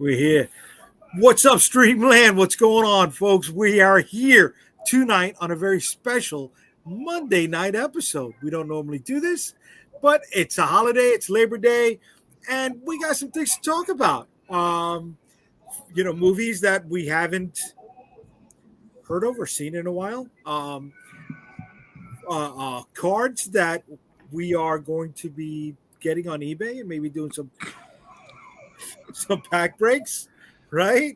We're here. What's up, Streamland? What's going on, folks? We are here tonight on a very special Monday night episode. We don't normally do this, but it's a holiday. It's Labor Day, and we got some things to talk about. Movies that we haven't heard of or seen in a while. Cards that we are going to be getting on eBay and maybe doing some pack breaks, right?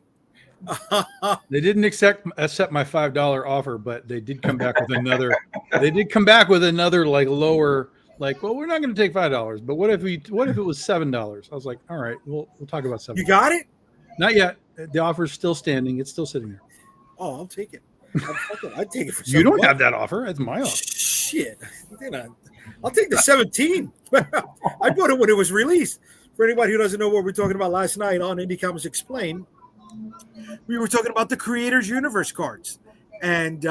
They didn't accept my $5 offer, but they did come back with another. They did come back with another lower. Well, we're not going to take $5, but what if it was $7? I was like, all right, we'll talk about $7. You got it? Not yet. The offer's still standing. It's still sitting there. Oh, I'll take it. I'd take it for you don't have that offer. That's my offer. Shit. I'll take the 17. I bought it when it was released. For anybody who doesn't know what we're talking about, last night on Indie Comics Explained, we were talking about the Creators Universe cards. And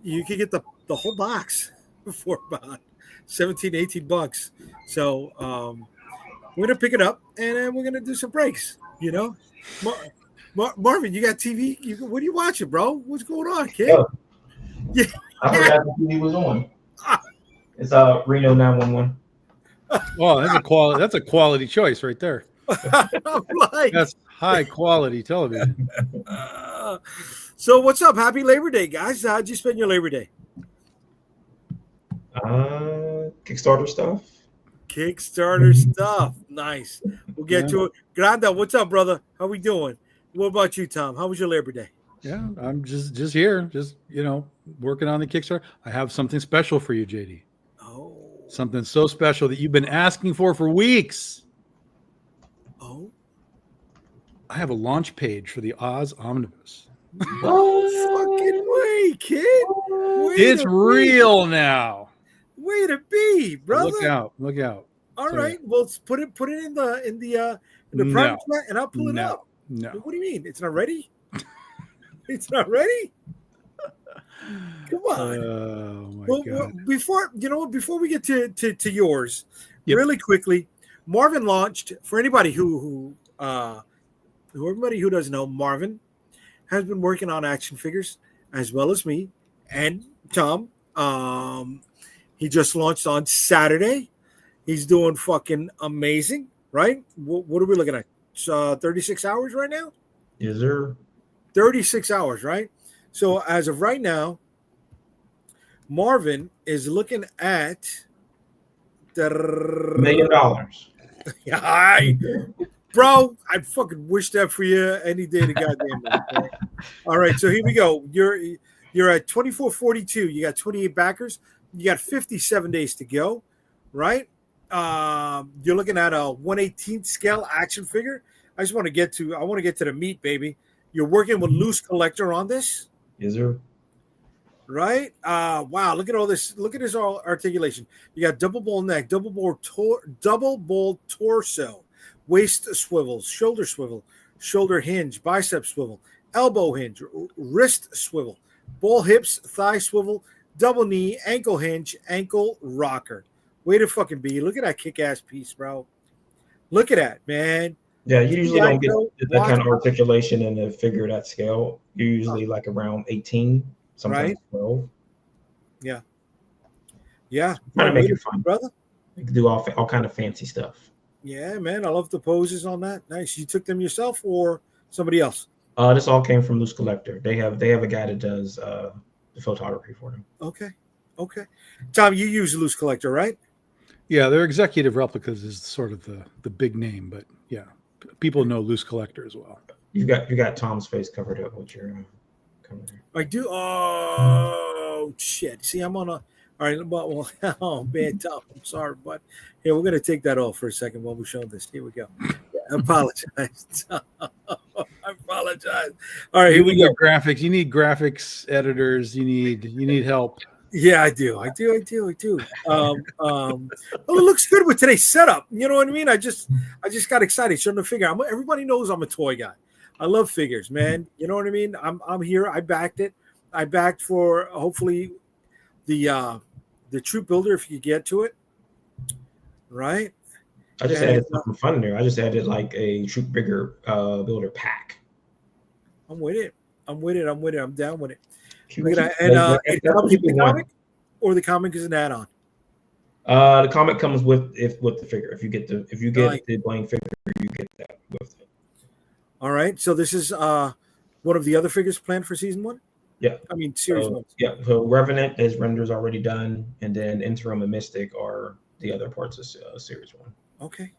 you can get the whole box for about $17, $18. So we're going to pick it up, and then we're going to do some breaks, Marvin, you got TV? What are you watching, bro? What's going on, kid? Yeah. I forgot the TV was on. It's Reno 911. Oh, that's a quality choice right there. That's high quality television. So what's up? Happy Labor Day, guys. How'd you spend your Labor Day? Kickstarter stuff. Stuff. Nice. We'll get to it. Granda, what's up, brother? How we doing? What about you, Tom? How was your Labor Day? Yeah, I'm just here, working on the Kickstarter. I have something special for you, Jaydee. Oh. Something so special that you've been asking for weeks. Oh. I have a launch page for the Oz Omnibus. Oh, fucking way, kid. It's real now. Way to be, brother. Look out. All right. Well, put it in the private chat, and I'll pull it up. No. What do you mean? It's not ready? It's not ready? Come on. Oh my God. Before we get to yours, yep. Really quickly, Marvin launched, for anybody who doesn't know, Marvin has been working on action figures as well as me and Tom. He just launched on Saturday. He's doing fucking amazing, right? What are we looking at? 36 hours right now? Yes, sir. 36 hours, right? So as of right now, Marvin is looking at $1 million. Yeah, bro, I fucking wish that for you any day of the goddamn day. All right, so here we go. You're at 2442. You got 28 backers. You got 57 days to go, right? You're looking at a 1/18th scale action figure. I want to get to the meat, baby. You're working with Loose Collector on this. Yes, sir. Right? Wow, look at all this. Look at this all articulation. You got double ball neck, double ball torso, waist swivels, shoulder hinge, bicep swivel, elbow hinge, wrist swivel, ball hips, thigh swivel, double knee, ankle hinge, ankle rocker. Way to fucking be. Look at that kick-ass piece, bro. Look at that, man. Yeah, you usually don't get that kind of articulation in a figure that scale. You're usually like around 18, sometimes 12. Yeah. Trying to make it fun, brother. You can do all kind of fancy stuff. Yeah, man. I love the poses on that. Nice. You took them yourself or somebody else? This all came from Loose Collector. They have a guy that does the photography for them. Okay. Tom, you use Loose Collector, right? Yeah, their Executive Replicas is sort of the big name, but yeah, people know Loose Collector as well. You got Tom's face covered up with your I do. Oh shit! See, I'm on a. All right, well, oh man, Tom. I'm sorry, but here we're gonna take that off for a second while we show this. Here we go. I apologize. I apologize. All right, here we go. Graphics. You need graphics editors. You need help. Yeah, I do. Well, it looks good with today's setup. You know what I mean? I just got excited. Showing the figure. Everybody knows I'm a toy guy. I love figures, man. You know what I mean? I'm here. I backed it. I backed for hopefully the Troop Builder if you get to it, right? I just added something fun in there. I just added like a Troop Bigger builder pack. I'm with it. I'm down with it. Cute, Look at cute. that. And it comes with the want. comic, or the comic is an add-on. The comic comes with the figure. If you get the Blaine figure, you get that with it. All right. So this is one of the other figures planned for season 1. Yeah. I mean series 1. Yeah. So Revenant, his renders already done, and then Interim and Mystic are the other parts of series 1. Okay.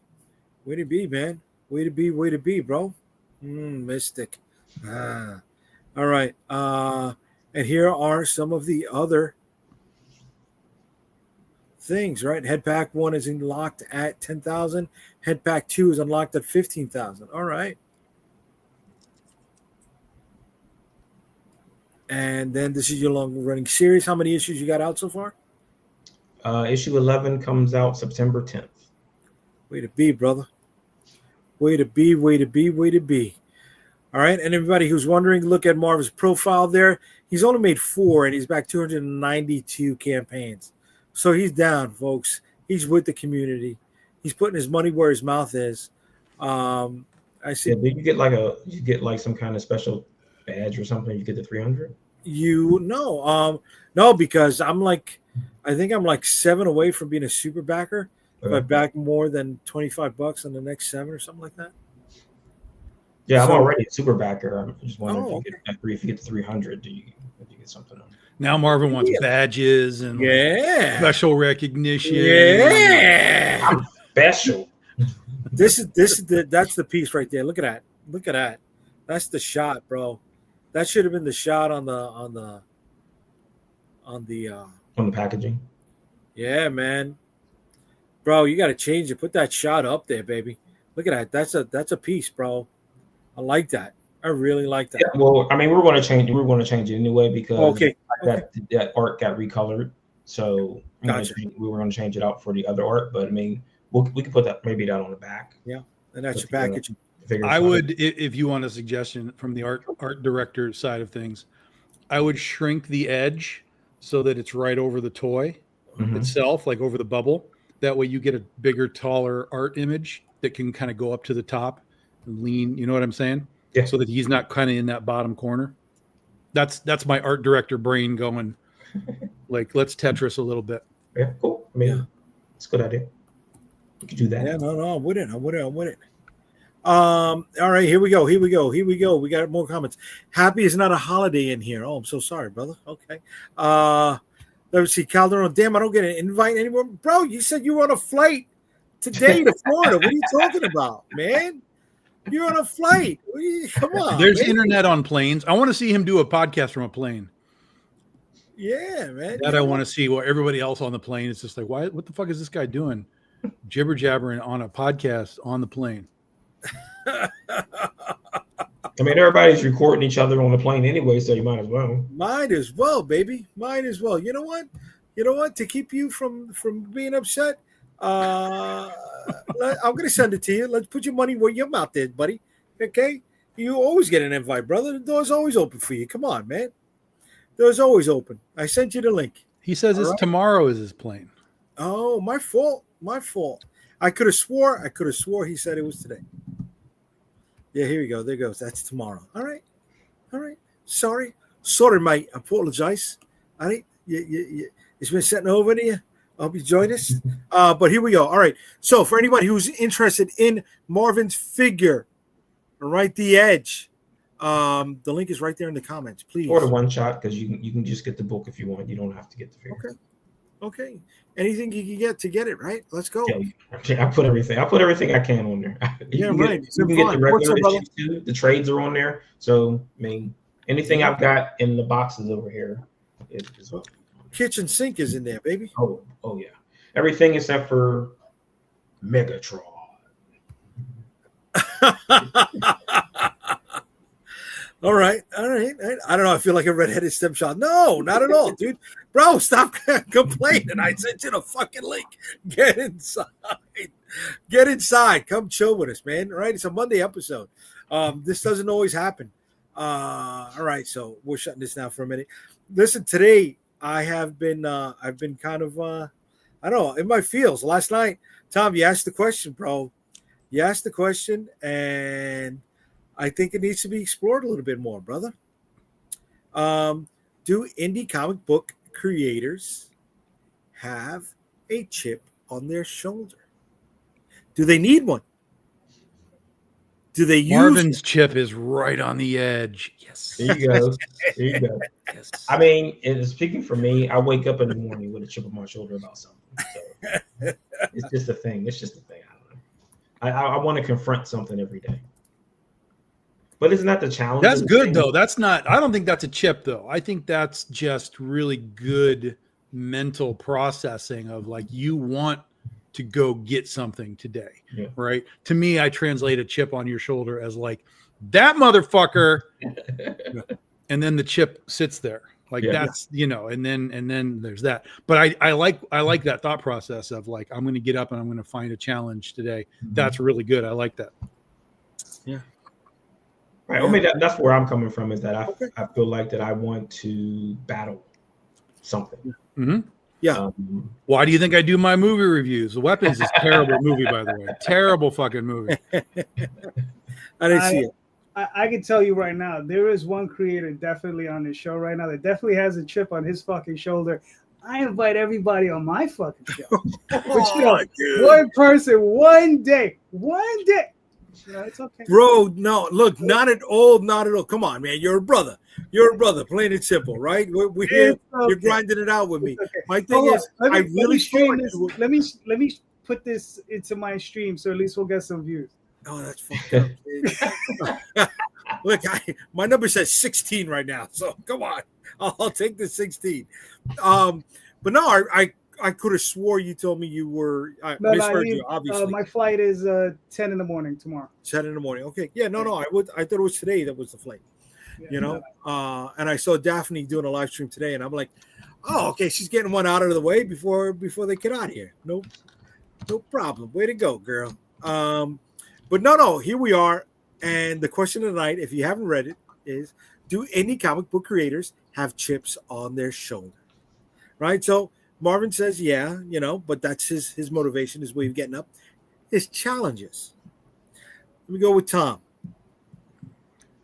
Way to be, man. Way to be, bro. Mystic. All right. And here are some of the other things, right? Head pack 1 is unlocked at 10,000. Head pack 2 is unlocked at 15,000. All right. And then this is your long running series. How many issues you got out so far? Issue 11 comes out September 10th. Way to be, brother. Way to be. All right. And everybody who's wondering, look at Marv's profile there. He's only made 4 and he's back 292 campaigns. So he's down, folks. He's with the community. He's putting his money where his mouth is. I see. Yeah, did you get like some kind of special badge or something? You get the 300? No, because I think I'm like 7 away from being a super backer. If I back more than $25 on the next 7 or something like that. Yeah, I'm already a super backer. I'm just wondering if you get the 300, do you get something on? Now Marvin wants badges and special recognition. Yeah, I'm special. That's the piece right there. Look at that. That's the shot, bro. That should have been the shot on the packaging. Yeah, man. Bro, you got to change it. Put that shot up there, baby. Look at that. That's a piece, bro. I like that. I really like that. Yeah, well, I mean, we're going to change it anyway because that art got recolored. So we were going to change it out for the other art, but I mean, we could put that on the back. Yeah, and that's your package. I would, if you want a suggestion from the art director side of things, I would shrink the edge so that it's right over the toy itself, like over the bubble. That way you get a bigger, taller art image that can kind of go up to the top and lean. You know what I'm saying? Yeah. So that he's not kind of in that bottom corner. That's my art director brain going, like, let's Tetris a little bit. Yeah, cool. I mean, it's a good idea. We could do that. Yeah, no, I'm with it. All right, here we go. We got more comments. Happy is not a holiday in here. Oh, I'm so sorry, brother. Okay. Let's see, Calderon. Damn, I don't get an invite anymore. Bro, you said you were on a flight today to Florida. What are you talking about, man? You're on a flight. Come on. There's internet on planes. I want to see him do a podcast from a plane. Yeah, man. That I want to see. Well, everybody else on the plane is just like, what the fuck is this guy doing? Jibber jabbering on a podcast on the plane. I mean, everybody's recording each other on the plane anyway, so you might as well. Might as well, baby. Might as well. You know what? To keep you from being upset, I'm going to send it to you. Let's put your money where your mouth is, buddy. Okay? You always get an invite, brother. The door's always open for you. Come on, man. The door's always open. I sent you the link. He says tomorrow is his plane. Oh, my fault. I could have swore he said it was today. Yeah, here we go. There goes. That's tomorrow. All right. Sorry, mate. I apologize. All right. It's been sitting over to you. I hope you join us. But here we go. All right. So for anybody who's interested in Marvin's figure, right, the edge, the link is right there in the comments. Please order one shot because you can just get the book if you want. You don't have to get the figure. Okay. Anything you can get it, right? Let's go. Yeah, I put everything I can on there. You can get the regular issues too. The trades are on there. So I mean, anything I've got in the boxes over here is kitchen sink is in there, baby. Oh yeah. Everything except for Megatron. All right. I don't know. I feel like a redheaded stepchild. No, not at all, dude. Bro, stop complaining. I sent you the fucking link. Get inside. Come chill with us, man. All right. It's a Monday episode. This doesn't always happen. All right. So we're shutting this down for a minute. Listen, today I've been kind of I don't know, in my feels. Last night, Tom, you asked the question, bro. You asked the question, and I think it needs to be explored a little bit more, brother. Do indie comic book creators have a chip on their shoulder? Do they need one? Do they use Marvin's chip is right on the edge. Yes. There you go. There you go. Yes. I mean, speaking for me, I wake up in the morning with a chip on my shoulder about something. So it's just a thing. It's just a thing. I don't know. I want to confront something every day. But isn't that the challenge? That's good, though. That's not, I don't think that's a chip, though. I think that's just really good mental processing of like, you want to go get something today, right? To me, I translate a chip on your shoulder as like, that motherfucker. And then the chip sits there. Like that's, you know, and then there's that. But I like that thought process of like, I'm going to get up and I'm going to find a challenge today. Mm-hmm. That's really good. I like that. Yeah. Right. I mean, that's where I'm coming from, is that I feel like that I want to battle something. Mm-hmm. Yeah. Why do you think I do my movie reviews? The Weapons is a terrible movie, by the way. Terrible fucking movie. I didn't see it. I can tell you right now, there is one creator definitely on this show right now that definitely has a chip on his fucking shoulder. I invite everybody on my fucking show. But, you know, one person, one day. No, it's okay. Bro, no, look, not at all. Come on, man. You're a brother. Plain and simple, right? We're here. Okay. You're grinding it out with me. Okay. My thing is, I really stream this. Let me put this into my stream so at least we'll get some views. Oh, that's fucked up. Look, my number says 16 right now, so come on. I'll take the 16. But no, I could have swore you told me you were. I misheard you, obviously. My flight is 10 in the morning tomorrow. 10 in the morning. Okay. Yeah, no. I thought it was today that was the flight. Yeah, you know? And I saw Daphne doing a live stream today, and I'm like, oh, okay, she's getting one out of the way before they get out of here. No problem. Way to go, girl. But no, here we are. And the question of the night, if you haven't read it, is do any comic book creators have chips on their shoulder? Right? So Marvin says, yeah, you know, but that's his motivation, his way of getting up. His challenges. Let me go with Tom.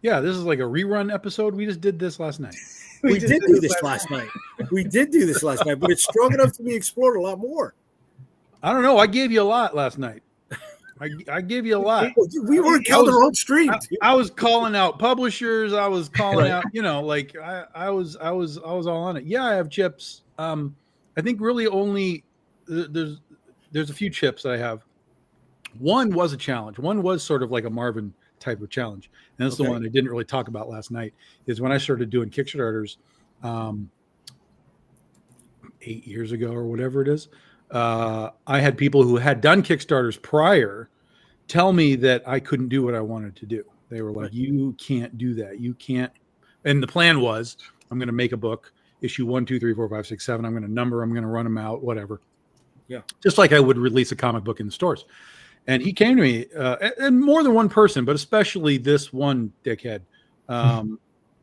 Yeah, this is like a rerun episode. We just did this last night. We did do this last night. We did do this last night, but it's strong enough to be explored a lot more. I don't know. I gave you a lot last night. I gave you a lot. We weren't counting our own stream. I was calling out publishers. I was calling out, you know, like I was all on it. Yeah, I have chips. I think really only there's a few chips that I have. One was a challenge. One was sort of like a Marvin type of challenge. And that's the one I didn't really talk about last night, is when I started doing Kickstarters 8 years ago or whatever it is. I had people who had done Kickstarters prior tell me that I couldn't do what I wanted to do. They were like, you can't do that. You can't. And the plan was, I'm going to make a book, issue 1, 2, 3, 4, 5, 6, 7. I'm going to number, I'm going to run them out, whatever. Yeah. Just like I would release a comic book in the stores. And he came to me, and more than one person, but especially this one dickhead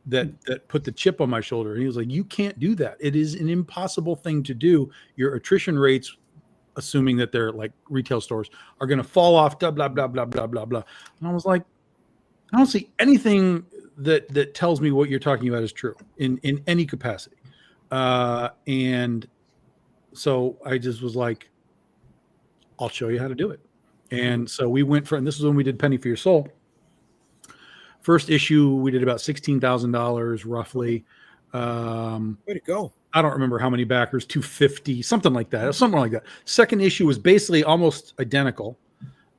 that put the chip on my shoulder. And he was like, you can't do that. It is an impossible thing to do. Your attrition rates, assuming that they're like retail stores, are going to fall off, blah, blah, blah, blah, blah, blah, blah. And I was like, I don't see anything that tells me what you're talking about is true in any capacity. And so I just was like, I'll show you how to do it. And so we went from, this is when we did Penny for Your Soul. First issue, we did about $16,000 roughly. Way to go. I don't remember how many backers, 250, something like that. Second issue was basically almost identical,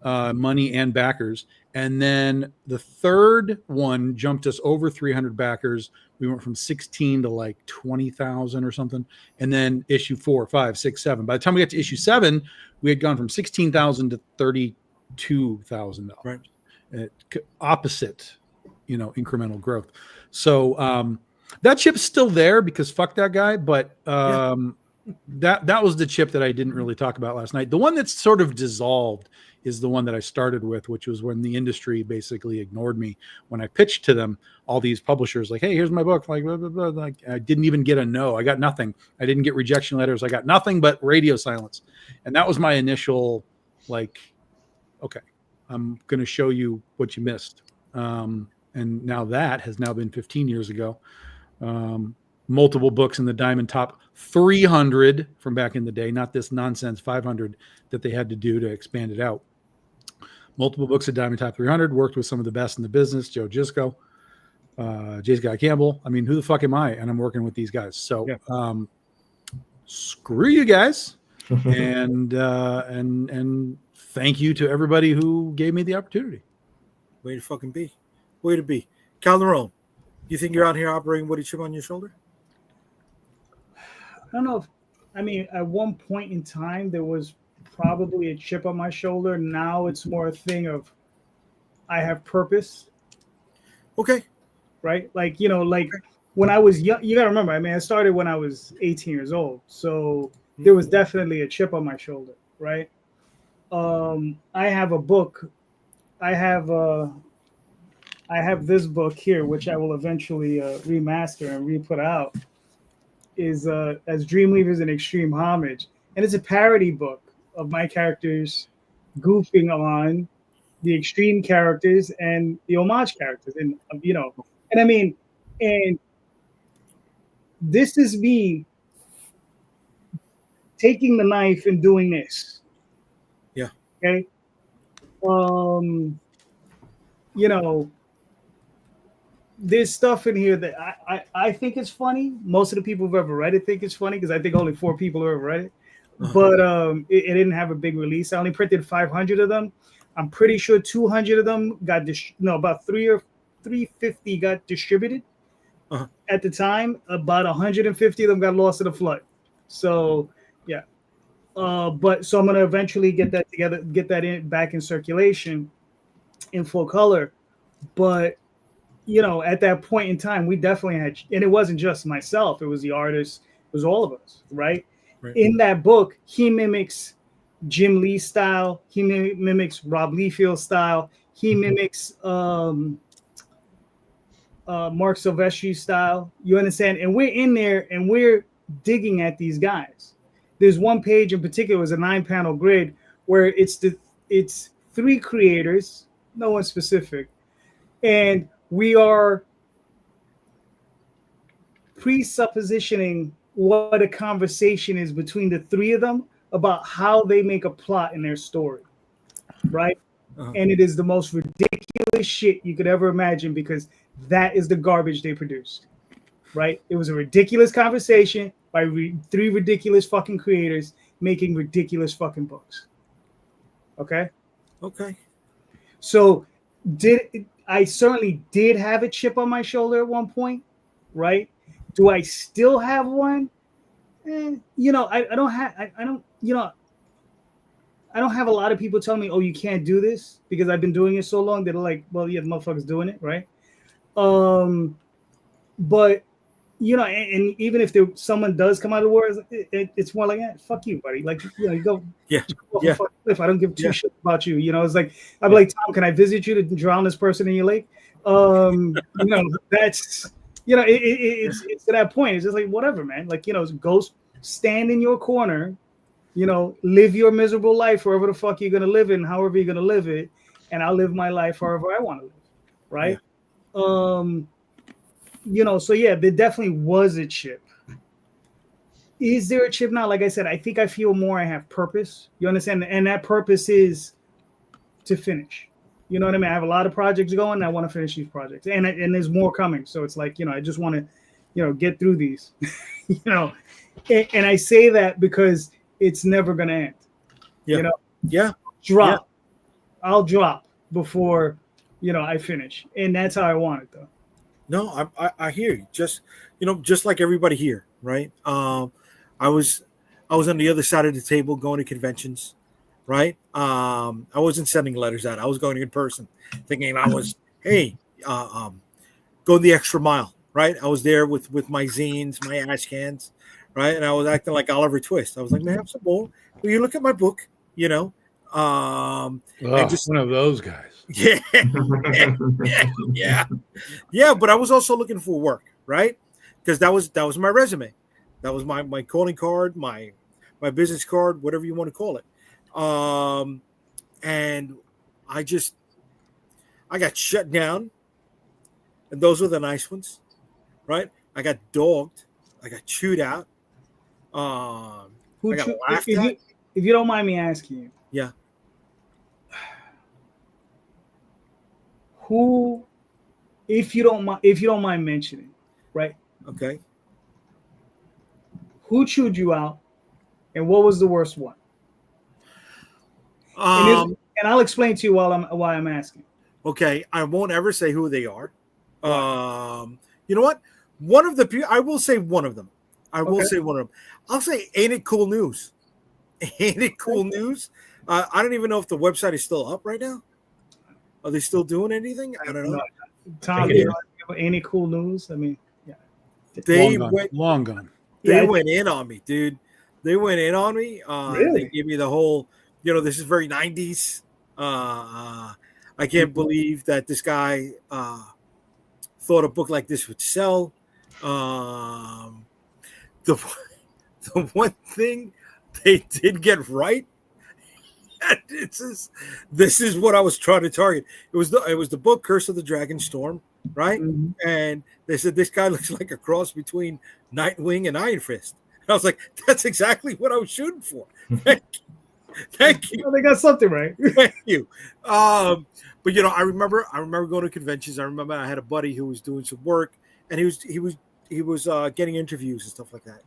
money and backers. And then the third one jumped us over 300 backers. We went from 16 to like 20,000 or something. And then issue 4, 5, 6, 7. By the time we got to issue 7, we had gone from 16,000 to $32,000. Right. Opposite, incremental growth. So that chip's still there because fuck that guy. But that was the chip that I didn't really talk about last night. The one that's sort of dissolved is the one that I started with, which was when the industry basically ignored me when I pitched to them. All these publishers like, hey, here's my book. Like, blah, blah, blah. Like, I didn't even get a no. I got nothing. I didn't get rejection letters. I got nothing but radio silence. And that was my initial, like, okay, I'm going to show you what you missed. And now that has now been 15 years ago. Multiple books in the Diamond Top 300 from back in the day, not this nonsense 500 that they had to do to expand it out. Multiple books at Diamond Top 300, worked with some of the best in the business, Joe Gisco, J. Scott Campbell. I mean, who the fuck am I? And I'm working with these guys. So screw you guys. and thank you to everybody who gave me the opportunity. Way to fucking be. Way to be. Calderon, you think you're out here operating with a chip on your shoulder? I don't know. I mean, at one point in time, there was probably a chip on my shoulder. Now it's more a thing of I have purpose. Okay. Right? Like, like when I was young, you got to remember, I mean, I started when I was 18 years old. So there was definitely a chip on my shoulder. Right? I have a book. I have this book here, which I will eventually remaster and re-put out, is as Dreamweavers and Extreme Homage. And it's a parody book of my characters goofing on the extreme characters and the homage characters. And, and I mean, and this is me taking the knife and doing this. Yeah. Okay. There's stuff in here that I think is funny. Most of the people who've ever read it think it's funny because I think only 4 people have ever read it. But it didn't have a big release. I only printed 500 of them. I'm pretty sure 200 of them got about 350 got distributed at the time. About 150 of them got lost in the flood. So yeah. But so I'm gonna eventually get that together, get that back in circulation in full color. But at that point in time, we definitely had, and it wasn't just myself, it was the artists, it was all of us, right? In that book, he mimics Jim Lee style, he mimics Rob Liefeld style, he mimics Mark Silvestri style, you understand? And we're in there and we're digging at these guys. There's one page in particular, it was a 9-panel grid where it's 3 creators, no one specific, and we are presuppositioning what a conversation is between the 3 of them about how they make a plot in their story, right? And it is the most ridiculous shit you could ever imagine because that is the garbage they produced, right? It was a ridiculous conversation by 3 ridiculous fucking creators making ridiculous fucking books. Okay? Okay. So I certainly did have a chip on my shoulder at one point, right? Do I still have one? I don't have a lot of people telling me, oh, you can't do this because I've been doing it so long. They're like, well, yeah, the motherfucker's doing it, right? But and even if someone does come out of the war, it's more like, fuck you, buddy. Like, you go. Yeah. If I don't give 2 shits about you, it's like I'm like, Tom, can I visit you to drown this person in your lake? That's it's to that point. It's just like whatever, man. Like go stand in your corner, live your miserable life wherever the fuck you're gonna live it, and however you're gonna live it, and I'll live my life however I want to live, right? Yeah. So yeah, there definitely was a chip. Is there a chip now? Like I said, I think I feel more I have purpose. You understand? And that purpose is to finish. You know what I mean? I have a lot of projects going, and I want to finish these projects. And there's more coming. So it's like, I just want to, get through these. And I say that because it's never going to end. Yeah. Yeah. Drop. Yeah. I'll drop before, I finish. And that's how I want it, though. No, I hear you. Just like everybody here, right? I was on the other side of the table going to conventions, right? I wasn't sending letters out. I was going in person, thinking I was, hey, go the extra mile, right? I was there with my zines, my ash cans, right? And I was acting like Oliver Twist. I was like, man, have some more. Will you look at my book? And just one of those guys. yeah, yeah. But I was also looking for work, right? Because that was my resume, that was my calling card, my business card, whatever you want to call it. And I got shut down, and those were the nice ones, right? I got dogged, I got chewed out, I got laughed at. If you don't mind me asking you, Yeah. who, if you don't mind mentioning, right? Okay. Who chewed you out, and what was the worst one? And I'll explain to you why I'm asking. Okay, I won't ever say who they are. Right. You know what? One of the people, I will say one of them. I will Okay. say one of them. I'll say, ain't it cool news? Ain't it cool news? I don't even know if the website is still up right now. Are they still doing anything? I don't know. Tom, think it any cool news? I mean, yeah. They long gone. They went in on me, dude. They went in on me. Really? They gave me the whole, this is very 90s. I can't believe that this guy thought a book like this would sell. The one thing they did get right, and this is what I was trying to target. It was the book Curse of the Dragon Storm, right? Mhm. And they said this guy looks like a cross between Nightwing and Iron Fist. And I was like, that's exactly what I was shooting for. Thank you. Well, they got something right. Thank you. But I remember going to conventions. I remember I had a buddy who was doing some work, and he was getting interviews and stuff like that.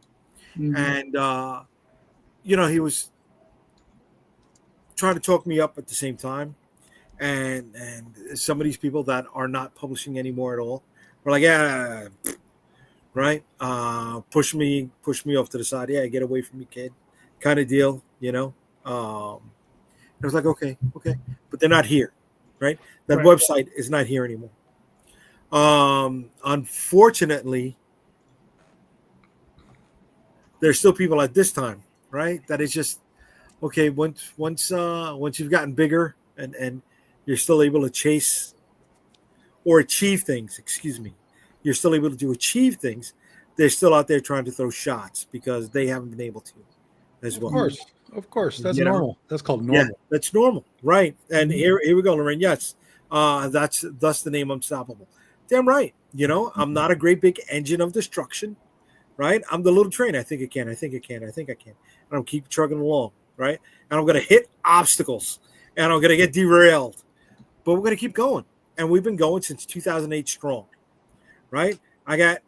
Mhm. And he was trying to talk me up at the same time. And some of these people that are not publishing anymore at all were like, yeah, right, push me off to the side. Yeah, get away from me, kid, kind of deal. I was like, okay, but they're not here, right? That Right. website is not here anymore. Unfortunately, there's still people at this time, right? That is just okay. Once you've gotten bigger and you're still able to chase or achieve things. Excuse me, you're still able to achieve things. They're still out there trying to throw shots because they haven't been able to, as well. Of course, that's normal. That's called normal. Yeah, that's normal, right? And here we go, Lorraine. Yes, that's the name Unstoppable. Damn right. I'm not a great big engine of destruction, right? I'm the little train. I think it can. And I'm keep trucking along, right? And I'm gonna hit obstacles, and I'm gonna get derailed, but we're gonna keep going. And we've been going since 2008 strong, right? I got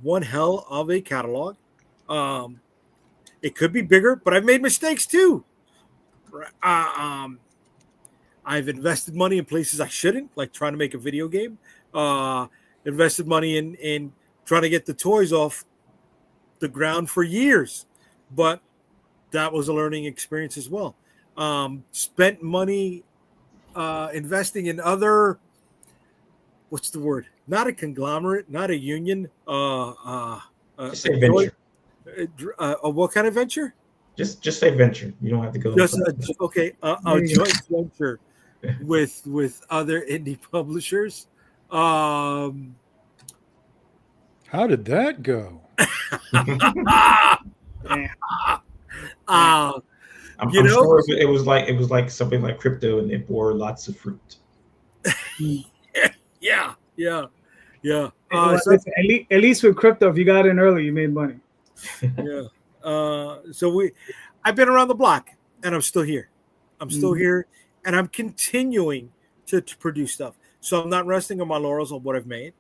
one hell of a catalog. It could be bigger, but I've made mistakes too. I've invested money in places I shouldn't, like trying to make a video game. Invested money in trying to get the toys off the ground for years, but that was a learning experience as well. Spent money investing in other, what's the word? Not a conglomerate, not a union. Just say venture. What kind of venture? Just say venture. You don't have to go. A joint venture with other indie publishers. How did that go? I'm sure it was like something like crypto, and they bore lots of fruit. Yeah. Listen, at least with crypto, if you got in early, you made money. Yeah. I've been around the block, and I'm still here. I'm still here, and I'm continuing to produce stuff. So I'm not resting on my laurels on what I've made.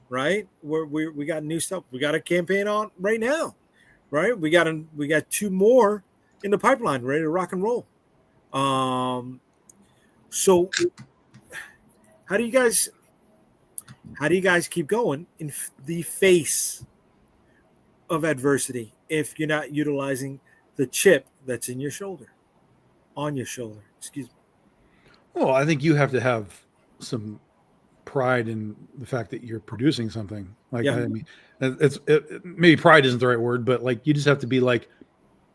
Right? We got new stuff. We got a campaign on right now. Right? We got 2 more in the pipeline, ready to rock and roll. So how do you guys keep going in the face of adversity if you're not utilizing the chip that's in your shoulder, on your shoulder? Excuse me. Well, I think you have to have some pride in the fact that you're producing something. Like, Yeah. I mean, maybe pride isn't the right word, but like you just have to be like,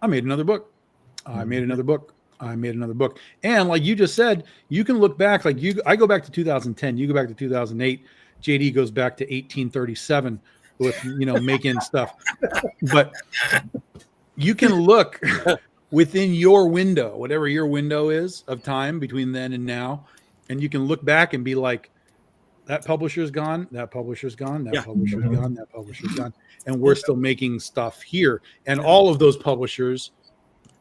I made another book. I made another book. I made another book. And like you just said, you can look back, I go back to 2010, you go back to 2008, Jaydee goes back to 1837 with, making stuff. But you can look within your window, whatever your window is of time between then and now, and you can look back and be like, that publisher's gone, that publisher's gone, that publisher's gone, that publisher's gone. And we're still making stuff here. And all of those publishers,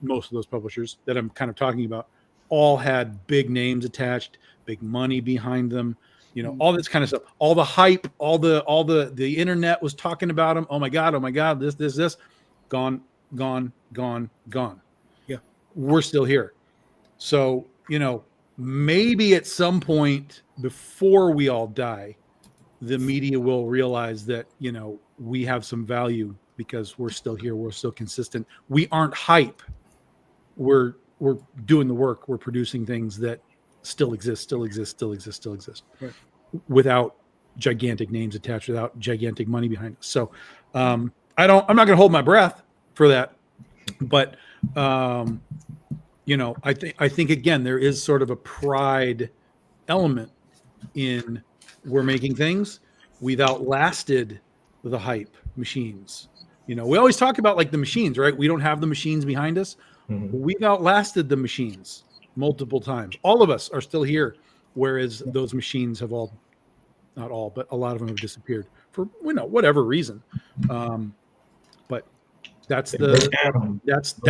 most of those publishers that I'm kind of talking about, all had big names attached, big money behind them, all this kind of stuff, all the hype, all the internet was talking about them. Oh my God, this, gone. Yeah. We're still here. So, maybe at some point before we all die, the media will realize that, we have some value because we're still here. We're still consistent. We aren't hype. We're doing the work. We're producing things that still exist, right, without gigantic names attached, without gigantic money behind us. So I'm not going to hold my breath for that, but I think again, there is sort of a pride element in we're making things. We've outlasted the hype machines. We always talk about like the machines, right? We don't have the machines behind us. Mm-hmm. We've outlasted the machines multiple times. All of us are still here, whereas those machines have not all, but a lot of them have disappeared for whatever reason. But that's that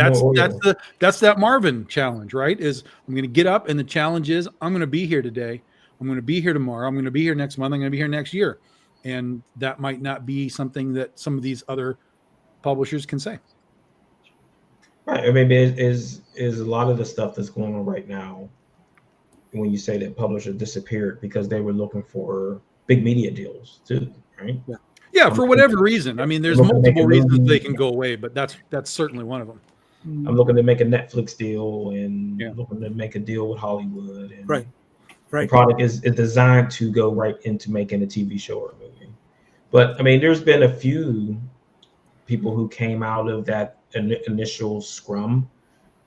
Marvin challenge, right? Is I'm going to get up, and the challenge is I'm going to be here today. I'm going to be here tomorrow. I'm going to be here next month. I'm going to be here next year. And that might not be something that some of these other publishers can say. Right. I mean, is a lot of the stuff that's going on right now, when you say that publishers disappeared because they were looking for big media deals too, right? Yeah, for whatever reason. I mean, there's multiple reasons they can go away, but that's certainly one of them. I'm looking to make a Netflix deal and looking to make a deal with Hollywood. And right. The product is designed to go right into making a TV show or a movie. But I mean, there's been a few people who came out of that initial scrum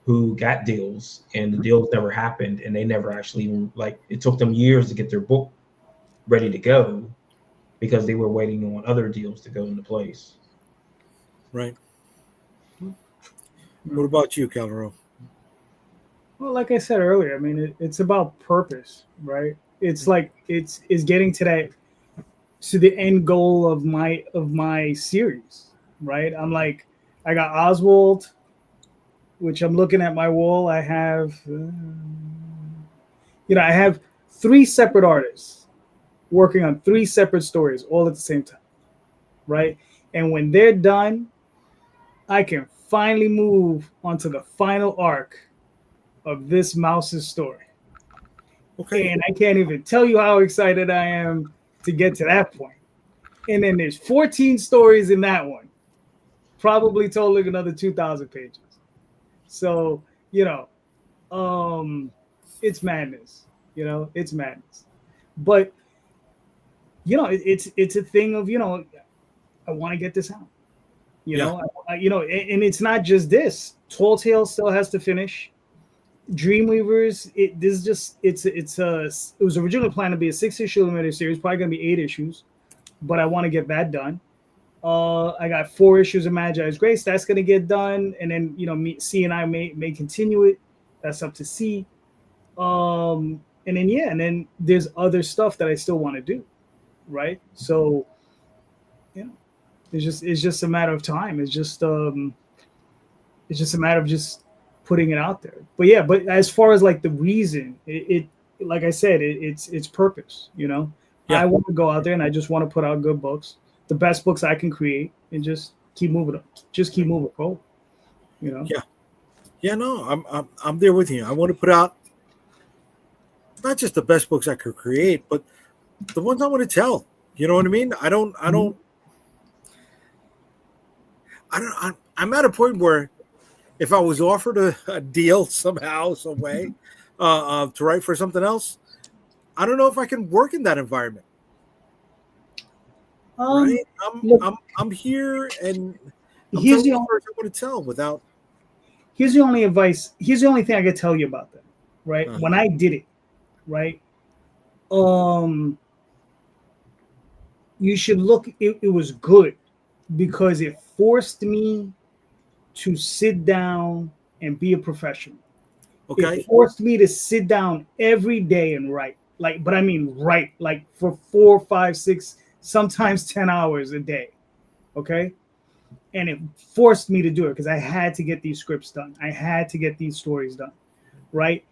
who got deals, and the deals never happened, and they never actually even, it took them years to get their book ready to go because they were waiting on other deals to go into place. Right. What about you, Calvaro? Well, like I said earlier, I mean, it's about purpose, right? It's like it's getting to the end goal of my series, right? I'm like, I got Oswald, which I'm looking at my wall. I have, I have 3 separate artists working on 3 separate stories all at the same time, right? And when they're done, I can finally move onto the final arc of this mouse's story. Okay. And I can't even tell you how excited I am to get to that point. And then there's 14 stories in that one, probably totaling another 2,000 pages. So, it's madness, it's madness. But, it's a thing of, I want to get this out, and it's not just this. Tall Tale still has to finish. Dreamweavers, it was originally planned to be a 6-issue limited series, probably going to be 8 issues, but I want to get that done. I got 4 issues of Magi's Grace. That's going to get done. And then, C and I may continue it. That's up to C. And then there's other stuff that I still want to do. Right. So, it's just a matter of time. It's just a matter of just putting it out there. But as far as like the reason, it like I said, it's purpose, I want to go out there and I just want to put out good books, the best books I can create, and just keep moving forward. I'm there with you. I want to put out not just the best books I could create, but the ones I want to tell. You know what I mean? I'm at a point where if I was offered a deal somehow, some way, to write for something else, I don't know if I can work in that environment. Right? I'm here, and I'm here's the stories I want to tell without. here's the only advice. Here's the only thing I could tell you about that. Right, when I did it, right, you should look. It was good because it forced me to sit down and be a professional. Okay. It forced me to sit down every day and write. Like, but I mean write like for 4, 5, 6, sometimes 10 hours a day. Okay. And it forced me to do it because I had to get these scripts done. I had to get these stories done. Right.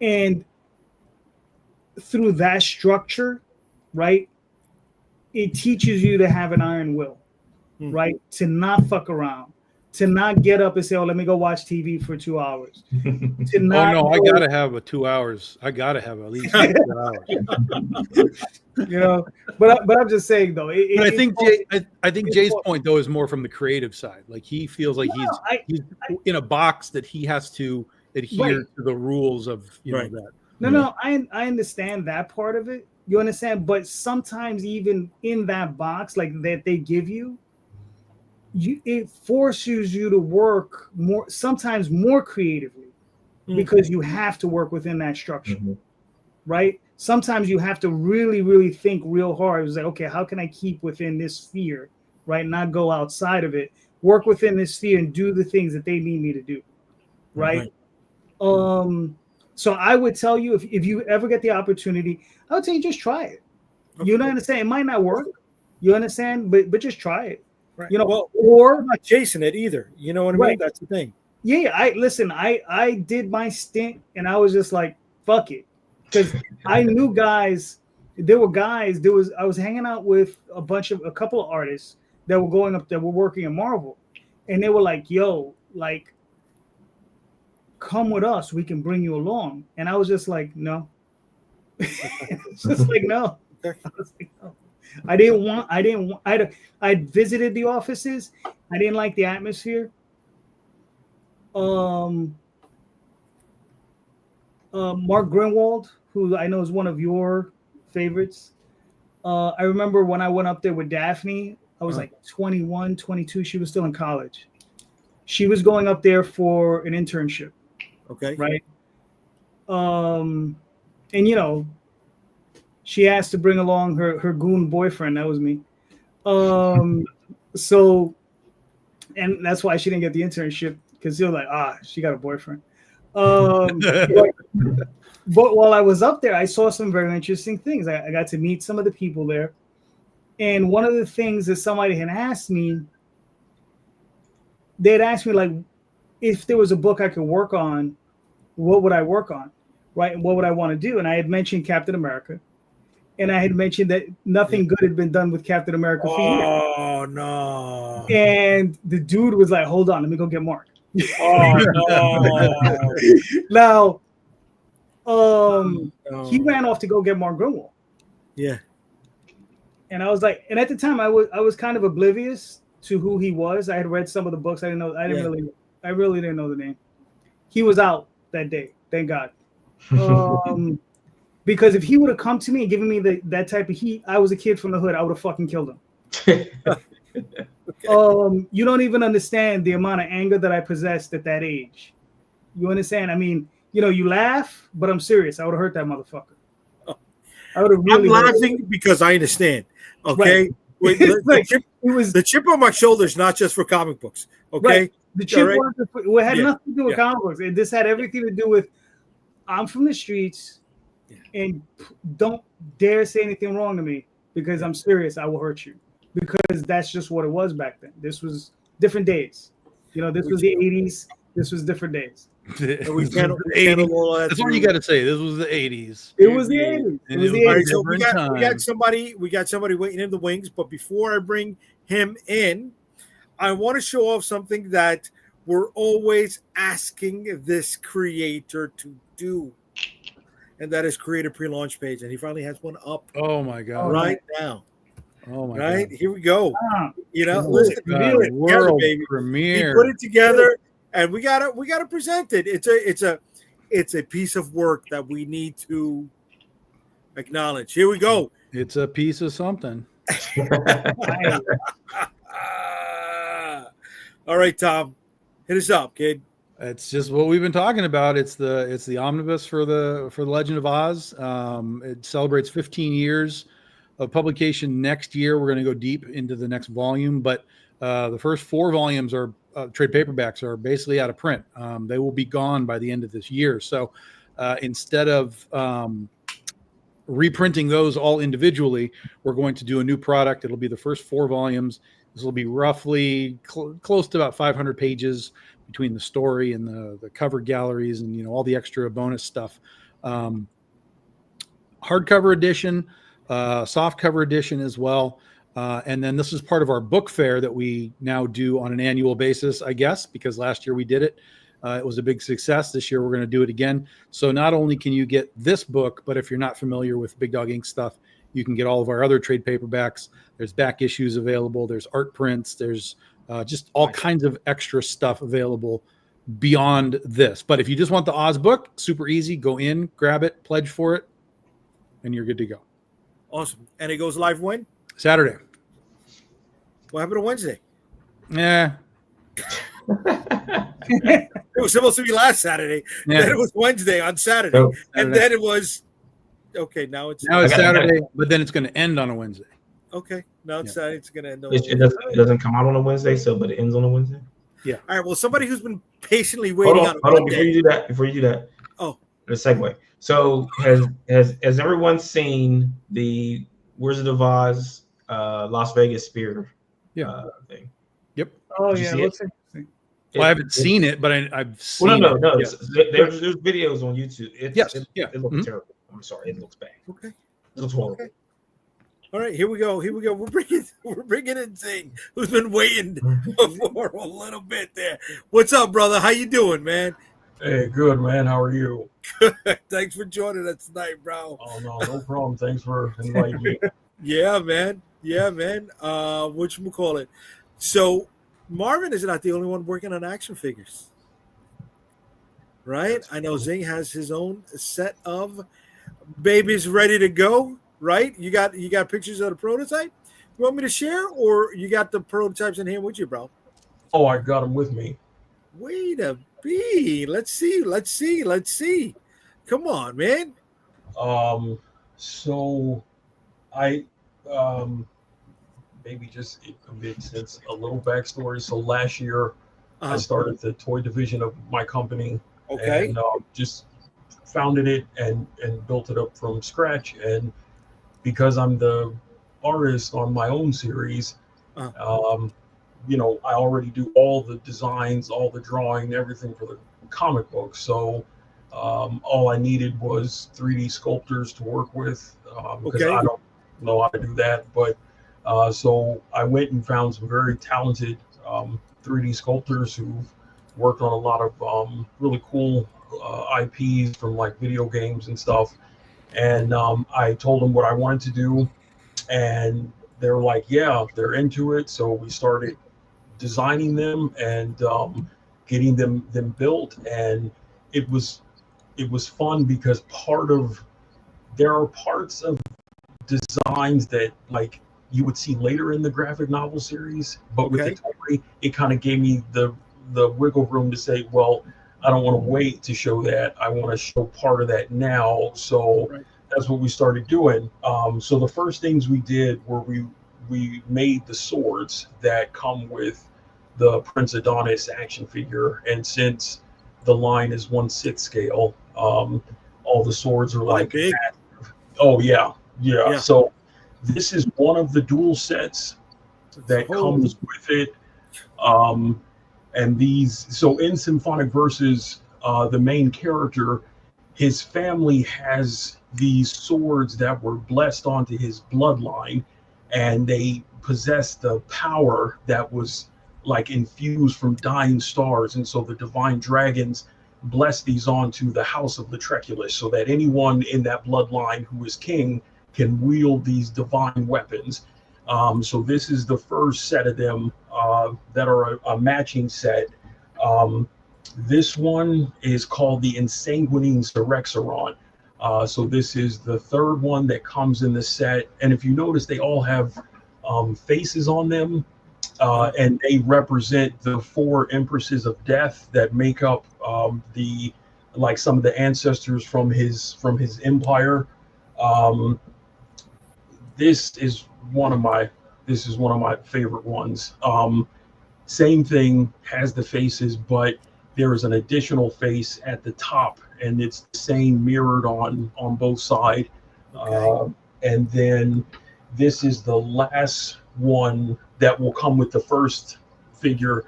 And through that structure, right, it teaches you to have an iron will, right? To not fuck around, to not get up and say, "Oh, let me go watch TV for 2 hours." To not I gotta have 2 hours. I gotta have at least 2 hours. You know, but I'm just saying though. But I think Jay's point though is more from the creative side. Like he feels like he's in a box that he has to adhere to the rules of know that. No, I understand that part of it. You understand, but sometimes even in that box like that they give you, it forces you to work more, sometimes more creatively, because you have to work within that structure, right? Sometimes you have to really, really think real hard. It's like, okay, how can I keep within this sphere, right? Not go outside of it. Work within this sphere and do the things that they need me to do, right? So I would tell you if you ever get the opportunity, I would say just try it. Okay. You know what I'm saying? It might not work. You understand? But just try it. Right. You know, well, or I'm not chasing it either. You know what I mean? That's the thing. Yeah, I did my stint and I was just like, fuck it. Because I knew guys, I was hanging out with a couple of artists that were going up, that were working in Marvel. And they were like, yo, like, come with us, we can bring you along. And I was just like, no. Just like, no. I was like, no. I visited the offices. I didn't like the atmosphere. Mark Grunwald, who I know is one of your favorites. I remember when I went up there with Daphne, I was like 21, 22. She was still in college. She was going up there for an internship. Okay. Right. And she asked to bring along her goon boyfriend. That was me. So, and that's why she didn't get the internship, because they were like, she got a boyfriend. But while I was up there, I saw some very interesting things. I got to meet some of the people there. And one of the things that somebody had asked me, they'd asked me, like, if there was a book I could work on, what would I work on? Right. And what would I want to do? And I had mentioned Captain America. And I had mentioned that nothing good had been done with Captain America for years. Oh, no. And the dude was like, hold on, let me go get Mark. Oh, no. Now, he ran off to go get Mark Grunwald. Yeah. And I was like, and at the time I was kind of oblivious to who he was. I had read some of the books. I really didn't know the name. He was out that day. Thank God. Because if he would have come to me and given me that type of heat, I was a kid from the hood. I would have fucking killed him. Okay. You don't even understand the amount of anger that I possessed at that age. You understand? I mean, you laugh, but I'm serious. I would have hurt that motherfucker. I would have really. I'm laughing because I understand. Okay. Right. The chip on my shoulder is not just for comic books. Okay. Right. The chip had nothing to do with comic books. This had everything to do with, I'm from the streets, and don't dare say anything wrong to me, because I'm serious. I will hurt you, because that's just what it was back then. This was different days. This was the 80s. This was different days. That's what you got to say. This was the 80s. It was the 80s. It was the 80s. Right, so we got somebody waiting in the wings. But before I bring him in, I want to show off something that we're always asking this creator to do, and that is create a pre-launch page. And he finally has one up. Oh my God! Right now. Oh my God! God. Here we go. Listen, world premiere. He put it together, and we gotta present it. It's a piece of work that we need to acknowledge. Here we go. It's a piece of something. All right, Tom, hit us up, kid. It's just what we've been talking about. It's the omnibus for the Legend of Oz. It celebrates 15 years of publication next year. We're going to go deep into the next volume, but the first 4 volumes are trade paperbacks are basically out of print. They will be gone by the end of this year. So instead of reprinting those all individually, we're going to do a new product. It'll be the first 4 volumes. This will be roughly close to about 500 pages between the story and the cover galleries and all the extra bonus stuff. Hardcover edition, soft cover edition as well. And then this is part of our book fair that we now do on an annual basis, I guess, because last year we did it. It was a big success. This year we're going to do it again. So not only can you get this book, but if you're not familiar with Big Dog Ink stuff, you can get all of our other trade paperbacks. There's back issues available. There's art prints. There's just all kinds of extra stuff available beyond this. But if you just want the Oz book, super easy. Go in, grab it, pledge for it, and you're good to go. Awesome. And it goes live when? Saturday. What happened to Wednesday? Yeah. It was supposed to be last Saturday. Yeah. Then it was Wednesday on Saturday. Oh, and then it was now it's Saturday, but then it's going to end on a Wednesday. okay. Now it's Saturday. It's going to end on It doesn't come out on a Wednesday, but it ends on a Wednesday. Yeah. All right. Well, somebody who's been patiently waiting Hold on, on before you do that. Oh, the segue. So has everyone seen the Wizard of Oz Las Vegas Spear thing? Yep. Oh, Did you yeah. see Looks it? interesting. Well, I haven't seen it, but I've seen Well, no. it. There's videos on YouTube. It looks terrible. I'm sorry, it looks bad. okay. It looks horrible. Okay. All right, here we go. We're bringing in Zing, who's been waiting for a little bit there. What's up, brother? How you doing, man? Hey, good, man. How are you? Thanks for joining us tonight, bro. Oh, no problem. Thanks for inviting me. Yeah, man. Whatchamacallit? So Marvin is not the only one working on action figures, right? I know Zing has his own set of babies ready to go, right? You got pictures of the prototype? You want me to share, or you got the prototypes in hand with you, bro? Oh, I got them with me. Wait a bee. Let's see. Come on, man. So I maybe just a bit since a little backstory. So last year I started the toy division of my company. Okay. And just founded it and built it up from scratch. And because I'm the artist on my own series, I already do all the designs, all the drawing, everything for the comic book. So all I needed was 3D sculptors to work with because I don't know how to do that. But so I went and found some very talented 3D sculptors who've worked on a lot of really cool IPs from like video games and stuff. And I told them what I wanted to do, and they were like, yeah, they're into it. So we started designing them and getting them built, and it was fun because there are parts of designs that like you would see later in the graphic novel series, but with the toy, it kind of gave me the wiggle room to say, well, I don't want to wait to show that. I want to show part of that now. So that's what we started doing. So the first things we did were we made the swords that come with the Prince Adonis action figure. And since the line is 1/6 scale, all the swords are like big. Oh yeah. So this is one of the dual sets that comes with it. And these, so in Symphonic Verses, the main character, his family has these swords that were blessed onto his bloodline, and they possess the power that was like infused from dying stars. And so the divine dragons bless these onto the house of Latreculus, so that anyone in that bloodline who is king can wield these divine weapons. So this is the first set of them that are a matching set. This one is called the Ensanguining Surexeron. So this is the third one that comes in the set. And if you notice, they all have faces on them. and they represent the 4 empresses of death that make up some of the ancestors from his empire. This is one of my favorite ones. Same thing, has the faces, but there is an additional face at the top, and it's the same mirrored on both sides. Okay. And then this is the last one that will come with the first figure.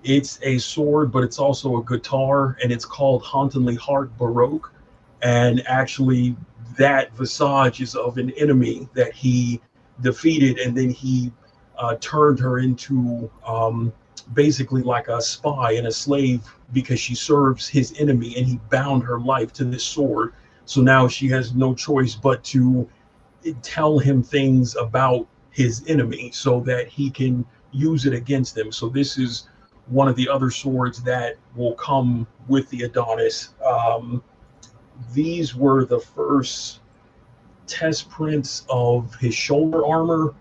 It's a sword, but it's also a guitar, and it's called Hauntingly Heart Baroque. And actually, that visage is of an enemy that he defeated, and then he turned her into basically like a spy and a slave because she serves his enemy, and he bound her life to this sword. So now she has no choice but to tell him things about his enemy so that he can use it against them. So this is one of the other swords that will come with the Adonis. These were the first test prints of his shoulder armor.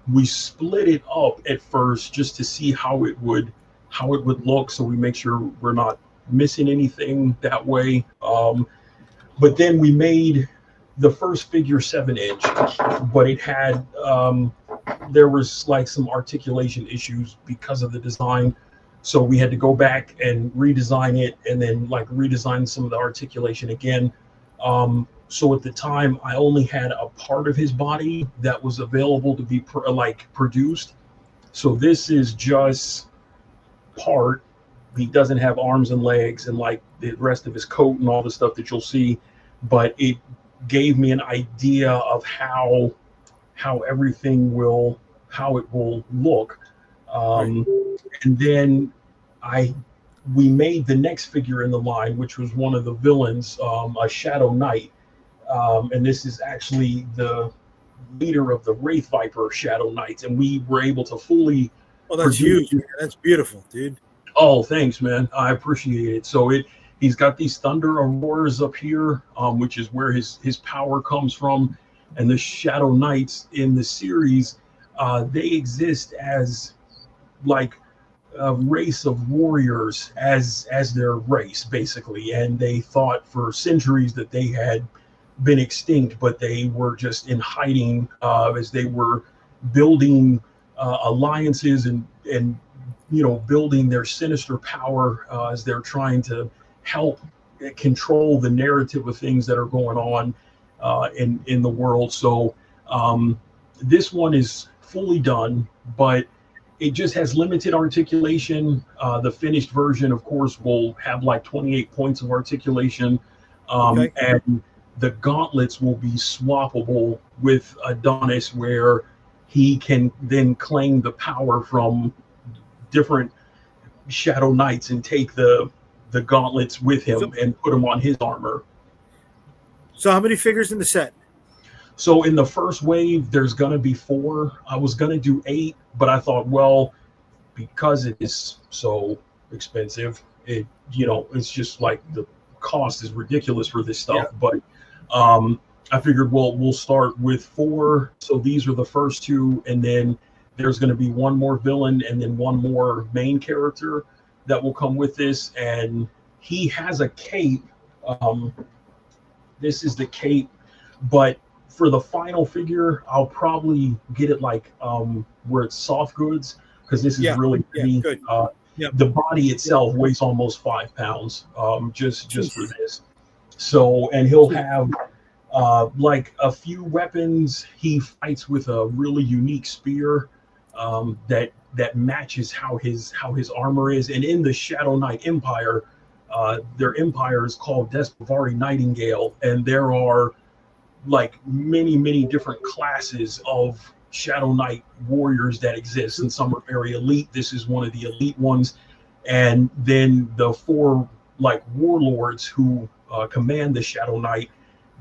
We split it up at first just to see how it would look, so we make sure we're not missing anything that way. But then we made the first figure 7-inch, but it had there was like some articulation issues because of the design, so we had to go back and redesign it, and then like redesign some of the articulation again. So at the time, I only had a part of his body that was available to be produced. So this is just part. He doesn't have arms and legs and like the rest of his coat and all the stuff that you'll see, but it gave me an idea of how everything will look. And then we made the next figure in the line, which was one of the villains, a Shadow Knight. And this is actually the leader of the Wraith Viper Shadow Knights, and we were able to fully. Oh, that's huge. That's beautiful, dude. Oh, thanks, man. I appreciate it. So he's got these thunder auroras up here, which is where his power comes from, and the Shadow Knights in the series, they exist as like a race of warriors as their race, basically, and they thought for centuries that they had been extinct, but they were just in hiding as they were building alliances and building their sinister power as they're trying to help control the narrative of things that are going on in the world. So this one is fully done, but it just has limited articulation. The finished version, of course, will have like 28 points of articulation, and the gauntlets will be swappable with Adonis, where he can then claim the power from different Shadow Knights and take the gauntlets with him and put them on his armor. So how many figures in the set? So in the first wave, there's going to be 4. I was going to do 8, but I thought, well, because it is so expensive, it's just like the cost is ridiculous for this stuff. Yeah. But I figured, well, we'll start with 4. So these are the first 2, and then there's going to be one more villain and then one more main character that will come with this. And he has a cape. This is the cape, but for the final figure, I'll probably get it like where it's soft goods, because this is really heavy. The body itself weighs almost 5 pounds, just for this. So, and he'll have like a few weapons. He fights with a really unique spear that matches how his armor is. And in the Shadow Knight Empire, their empire is called Despavari Nightingale, and there are like many different classes of Shadow Knight warriors that exist, and some are very elite. This is one of the elite ones. And then the 4 like warlords who command the Shadow Knight,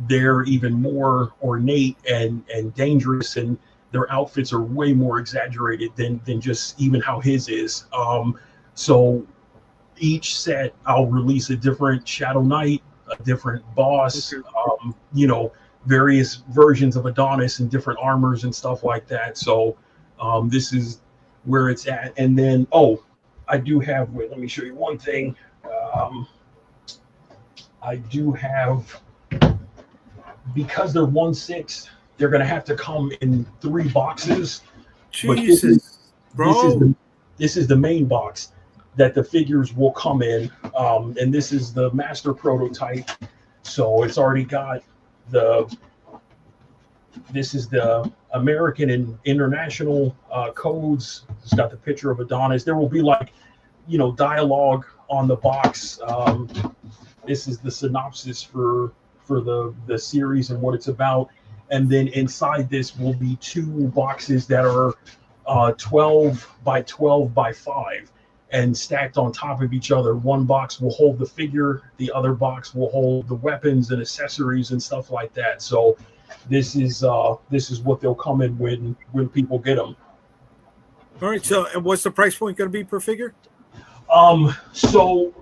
they're even more ornate and dangerous, and their outfits are way more exaggerated than just even how his is. So each set I'll release a different Shadow Knight, a different boss, various versions of Adonis and different armors and stuff like that. So this is where it's at. And then, I do have, wait, let me show you one thing. I do have, because they're 1/6, they're going to have to come in 3 boxes. Jesus, bro. This is the main box that the figures will come in. And this is the master prototype. So it's already got this is the American and international codes. It's got the picture of Adonis. There will be dialogue on the box. This is the synopsis for the series and what it's about. And then inside this will be 2 boxes that are 12 by 12 by 5 and stacked on top of each other. One box will hold the figure, the other box will hold the weapons and accessories and stuff like that. So this is what they'll come in when people get them. All right. So, and what's the price point going to be per figure? So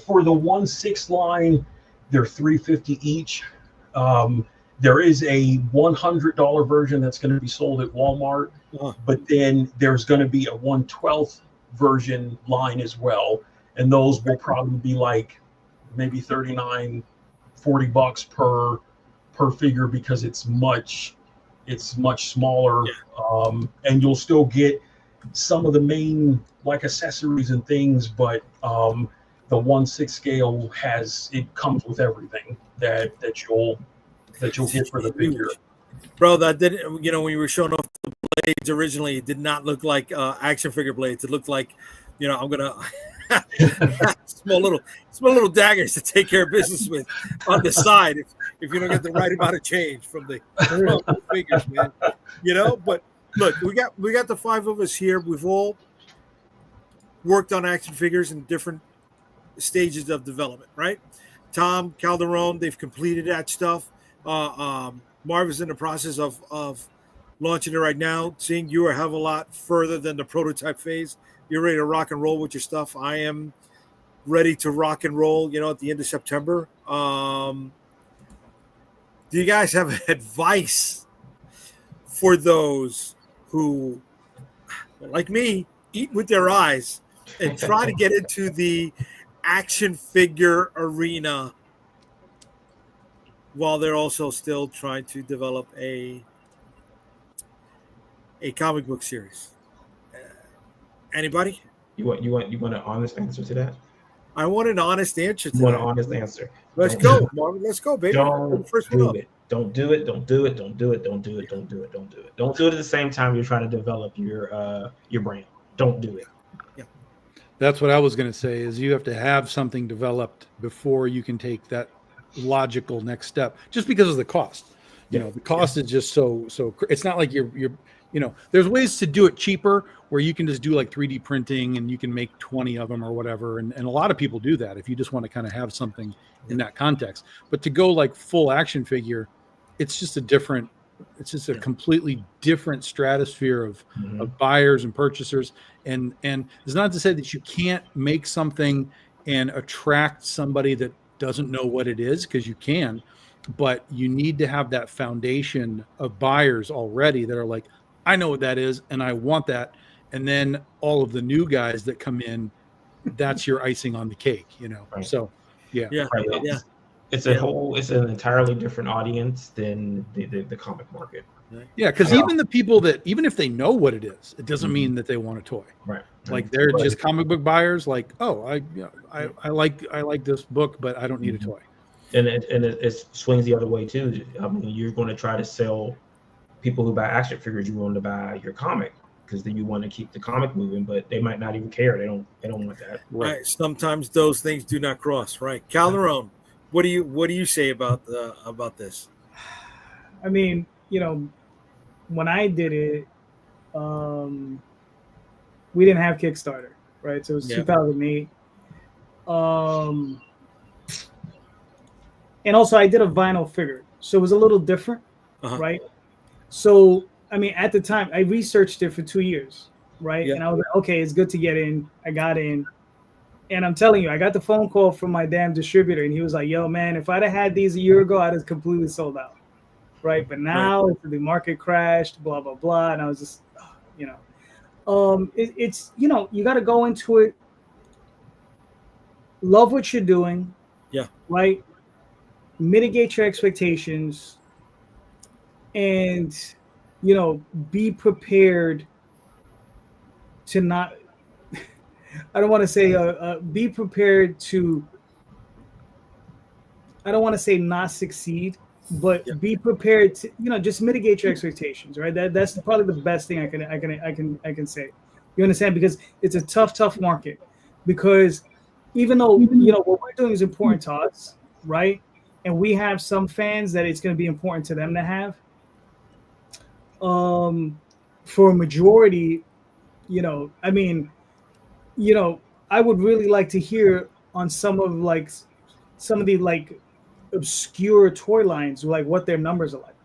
for the 1/6 line, they're $350 each. There is a $100 version that's going to be sold at Walmart, but then there's going to be a 1/12 version line as well, and those will probably be like maybe $39, $40 per figure because it's much smaller. And you'll still get some of the main accessories and things, but the 1/6 scale comes with everything that you'll get for the figure. Bro, that didn't, when you were showing off the blades originally, it did not look like action figure blades. It looked like, I'm gonna small little daggers to take care of business with on the side if you don't get the right amount of change from the figures, man. But look, we got the 5 of us here. We've all worked on action figures in different stages of development, right? Tom, Calderon, they've completed that stuff. Marv is in the process of launching it right now. Seeing you are a hell of a lot further than the prototype phase. You're ready to rock and roll with your stuff. I am ready to rock and roll, at the end of September. Do you guys have advice for those who, like me, eat with their eyes and try to get into the action figure arena while they're also still trying to develop a comic book series? Anybody? You want an honest answer to that? I want an honest answer to You want that. an honest answer? Let's go, Marvin. Let's go, baby. Don't First one do up. it. Don't do it. Don't do it. Don't do it. Don't do it. Don't do it. Don't do it. Don't do it at the same time you're trying to develop your brand. Don't do it. Yeah. That's what I was going to say. Is you have to have something developed before you can take that logical next step. Just because of the cost. The cost is just so. It's not like you're. There's ways to do it cheaper where you can just do like 3D printing and you can make 20 of them or whatever. And a lot of people do that if you just want to kind of have something in that context. But to go like full action figure, it's just a completely different stratosphere of buyers and purchasers. And it's not to say that you can't make something and attract somebody that doesn't know what it is, because you can, but you need to have that foundation of buyers already that are like, I know what that is, and I want that. And then all of the new guys that come in, that's your icing on the cake, Right. So, yeah. Right. It's an entirely different audience than the comic market. Yeah, because even the people that, even if they know what it is, it doesn't mean that they want a toy. Right. Like they're just comic book buyers. Like, oh, I like this book, but I don't need a toy. And it swings the other way too. I mean, you're going to try to sell people who buy action figures. You want to buy your comic because then you want to keep the comic moving, but they might not even care. They don't want that. Right. Sometimes those things do not cross. Right. Calderon, what do you say about this? I mean, when I did it, we didn't have Kickstarter, right? So it was 2008. And also I did a vinyl figure, so it was a little different, right? So, I mean, at the time I researched it for 2 years, right? Yeah. And I was like, okay, it's good to get in. I got in. And I'm telling you, I got the phone call from my damn distributor, and he was like, yo, man, if I'd have had these a year ago, I'd have completely sold out, right? But now the market crashed, blah, blah, blah. And I was just, It's you got to go into it, love what you're doing, Yeah. right? Mitigate your expectations, and be prepared to not. I don't want to say be prepared to. I don't want to say not succeed, Yeah. but be prepared to just mitigate your expectations, right? That's probably the best thing I can say. You understand? Because it's a tough market. Because even though what we're doing is important to us, right? And we have some fans that it's going to be important to them to have. For a majority, I mean, I would really like to hear on some of the obscure toy lines, like what their numbers are like,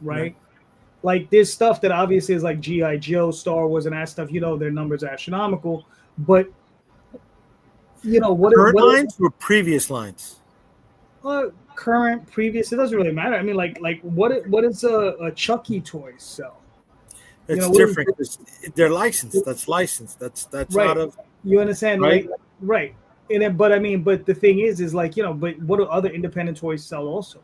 right? Like there's stuff that obviously is like GI Joe, Star Wars, and that stuff. Their numbers are astronomical, but Current what lines or previous lines? current, previous, it doesn't really matter. I mean, like what is a Chucky toy sell? It's What is different. They're licensed. That's licensed. That's right? out of You understand, right. right? And then, but I mean, but the thing is like but what do other independent toys sell also?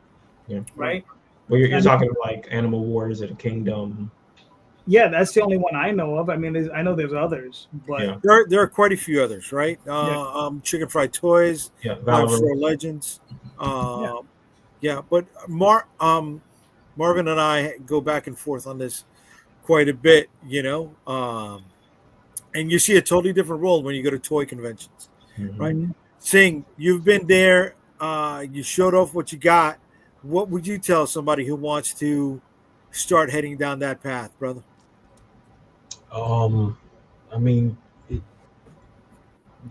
Yeah. Right. Well, you're I mean, talking like Animal Wars of the Kingdom. Yeah, that's the only one I know of. I mean, I know there's others, but Yeah. There are quite a few others, right? Chicken Fried Toys, Yeah. Live Valorant. Show Legends. Yeah. Yeah, but Marvin and I go back and forth on this quite a bit, and you see a totally different world when you go to toy conventions, right? Mhm. Sing, you've been there. You showed off what you got. What would you tell somebody who wants to start heading down that path, brother? I mean, it,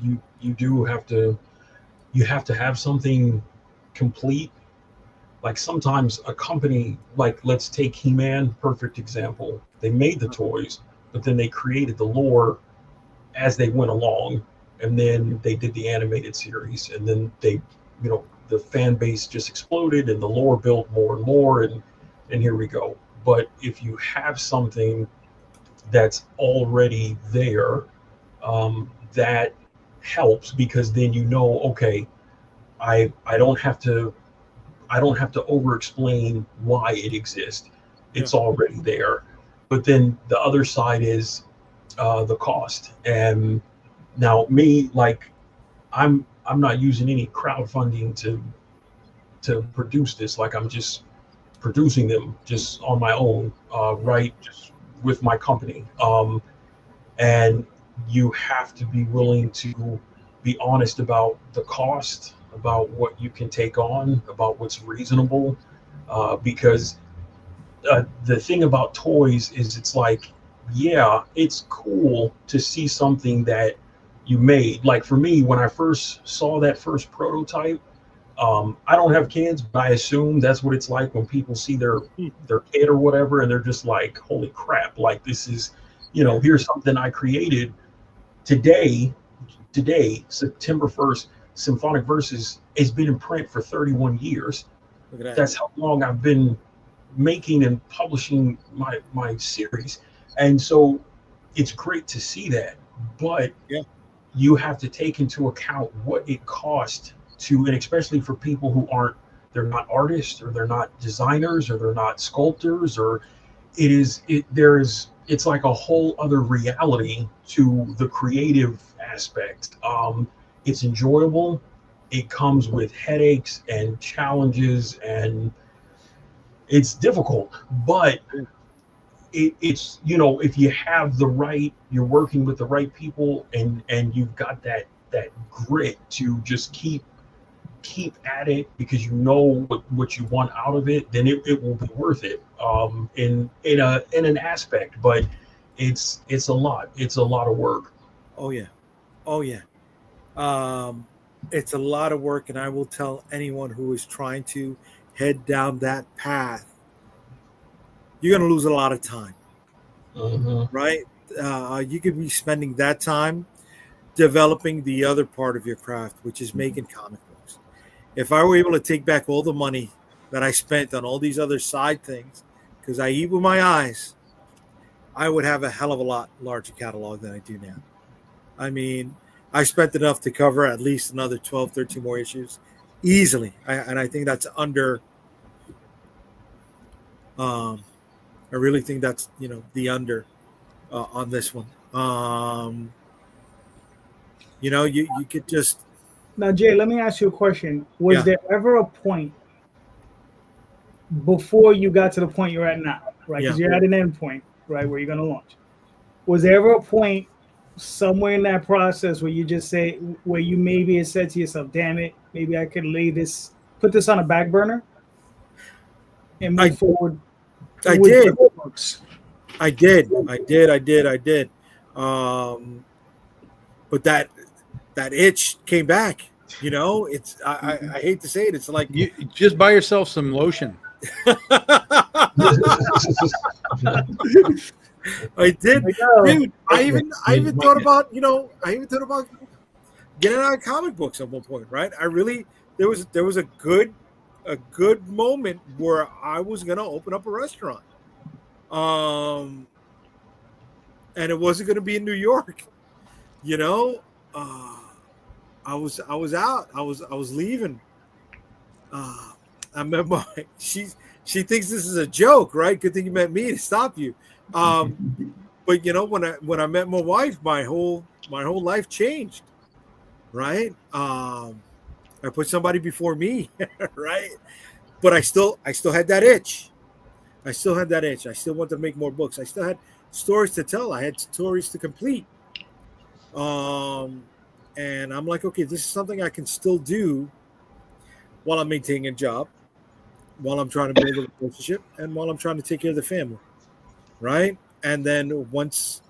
you do have to have something complete. Like sometimes a company, like let's take He-Man, perfect example. They made the toys, but then they created the lore as they went along, and then they did the animated series, and then the fan base just exploded, and the lore built more and more, and here we go. But if you have something that's already there, that helps because then okay, I don't have to over explain why it exists. It's already there. But then the other side is the cost. And now me, like I'm not using any crowdfunding to produce this. Like I'm just producing them just on my own, right? Just with my company. And you have to be willing to be honest about the cost, about what you can take on, about what's reasonable, because the thing about toys is it's like, yeah, it's cool to see something that you made. Like for me, when I first saw that first prototype, I don't have kids, but I assume that's what it's like when people see their kid or whatever, and they're just like, holy crap, like this is, here's something I created today, September 1st, Symphonic Verses has been in print for 31 years. Look at that. That's how long I've been making and publishing my series. And so it's great to see that, but you have to take into account what it cost to, and especially for people who they're not artists, or they're not designers, or they're not sculptors, or it's like a whole other reality to the creative aspect. It's enjoyable. It comes with headaches and challenges, and it's difficult, but it's if you have you're working with the right people, and you've got that grit to just keep at it because you know what you want out of it, then it will be worth it, in an aspect. But it's a lot of work. Oh yeah. It's a lot of work, and I will tell anyone who is trying to head down that path, you're going to lose a lot of time, right? You could be spending that time developing the other part of your craft, which is making comic books. If I were able to take back all the money that I spent on all these other side things, because I eat with my eyes, I would have a hell of a lot larger catalog than I do now. I mean, I spent enough to cover at least another 12, 13 more issues easily. And I think that's under, I really think that's, the under on this one. You could just. Now, Jay, let me ask you a question. Was there ever a point before you got to the point you're at now, right? Because you're at an end point, right, where you're going to launch. Was there ever a point somewhere in that process where you just say, where you maybe had said to yourself, damn it, maybe I could put this on a back burner and move forward? I did. But that itch came back. It's I hate to say it. It's like you just buy yourself some lotion. I did, dude. I even thought about getting out of comic books at one point, right? There was a good moment where I was gonna open up a restaurant, and it wasn't gonna be in New York, I was out. I was leaving. I met she thinks this is a joke, right? Good thing you met me to stop you. But when I met my wife, my whole life changed, right? I put somebody before me, right? But I still had that itch. I still wanted to make more books. I still had stories to tell. I had stories to complete. And I'm like, okay, this is something I can still do while I'm maintaining a job, while I'm trying to build a relationship, and while I'm trying to take care of the family, right? And then once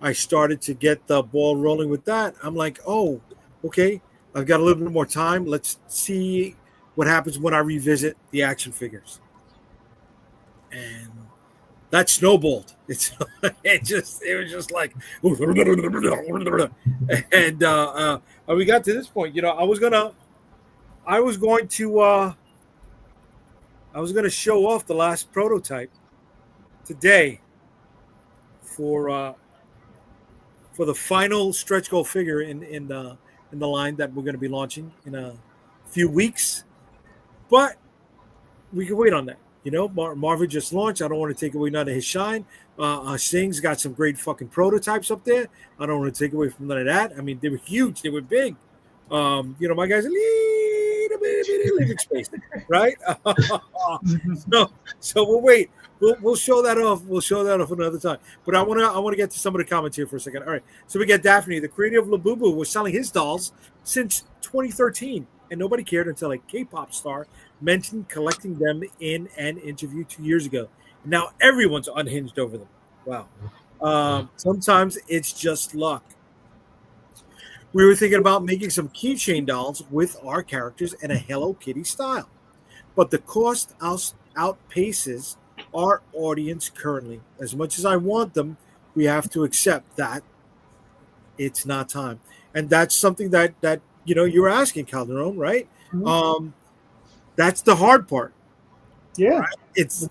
I started to get the ball rolling with that, I'm like, oh, okay, I've got a little bit more time. Let's see what happens when I revisit the action figures. And that snowballed. It was just like, and we got to this point. I was going to show off the last prototype today for the final stretch goal figure in the line that we're going to be launching in a few weeks, but we can wait on that. Marvin just launched. I don't want to take away none of his shine. Sing's got some great fucking prototypes up there. I don't want to take away from none of that. I mean, they were huge. They were big. My guys a little bit of living space, right? So we'll wait. We'll show that off. We'll show that off another time. But I want to get to some of the comments here for a second. All right. So we got Daphne, the creator of Labubu, was selling his dolls since 2013, and nobody cared until a K-pop star mentioned collecting them in an interview 2 years ago. Now everyone's unhinged over them. Wow. Sometimes it's just luck. We were thinking about making some keychain dolls with our characters in a Hello Kitty style, but the cost outpaces our audience currently. As much as I want them, we have to accept that it's not time. And that's something that you're asking, Calderon, right? Mm-hmm. That's the hard part. Yeah. Right? It's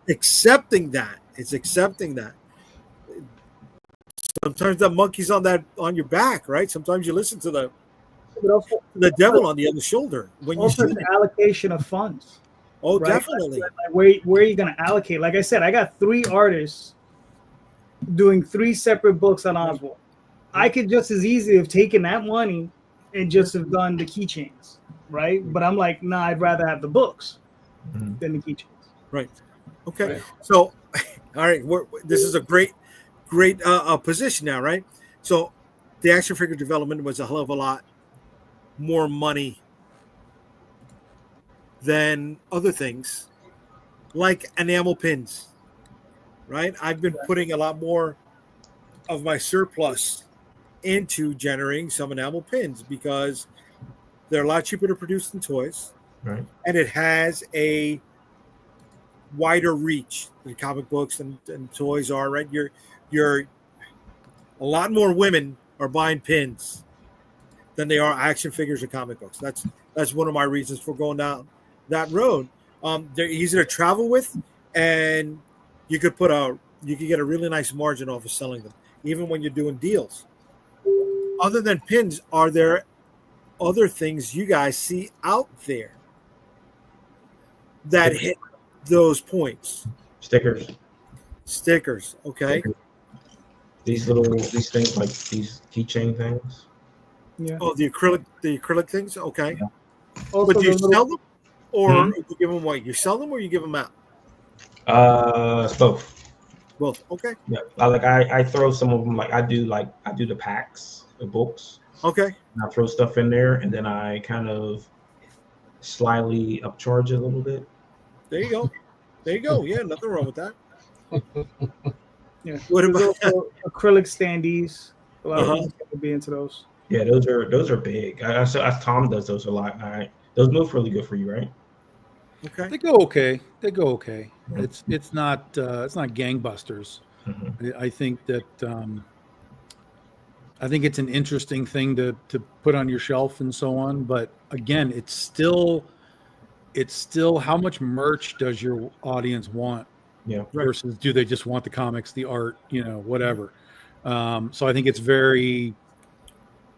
accepting that. It's accepting that. Sometimes the monkey's on your back, right? Sometimes you listen to the devil on the other shoulder when you see the allocation of funds. Oh, right? definitely. Like where are you going to allocate? Like I said, I got 3 artists doing 3 separate books on Oswald. I could just as easily have taken that money and just have done the keychains, right? But I'm like, nah, I'd rather have the books than the keychains. Right. Okay. Right. So, all right, this is a great position now, right? So, the action figure development was a hell of a lot more money than other things, like enamel pins, right? I've been putting a lot more of my surplus into generating some enamel pins because they're a lot cheaper to produce than toys, right? And it has a wider reach than comic books and toys are, right? You're a lot more women are buying pins than they are action figures or comic books. That's one of my reasons for going down that road. They're easy to travel with, and you could put a you can get a really nice margin off of selling them, even when you're doing deals. Other than pins, are there other things you guys see out there that hit those points? Stickers. Okay. Stickers. These things, like these keychain things. Yeah. Oh, the acrylic things. Okay. Yeah. But do you sell them, or you give them away? You sell them, or you give them out? It's both. Both. Okay. Yeah. I throw some of them. I do the packs, the books. Okay. And I throw stuff in there, and then I kind of slyly upcharge it a little bit. There you go. Yeah, nothing wrong with that. Yeah. What about acrylic standees? A lot Uh-huh. of people can be into those. Yeah, those are big. Tom does those a lot. Those move really good for you, right? Okay. They go okay. It's not gangbusters. Mm-hmm. I think that I think it's an interesting thing to put on your shelf and so on. But again, it's still how much merch does your audience want? Yeah. Versus do they just want the comics, the art, whatever. So I think it's very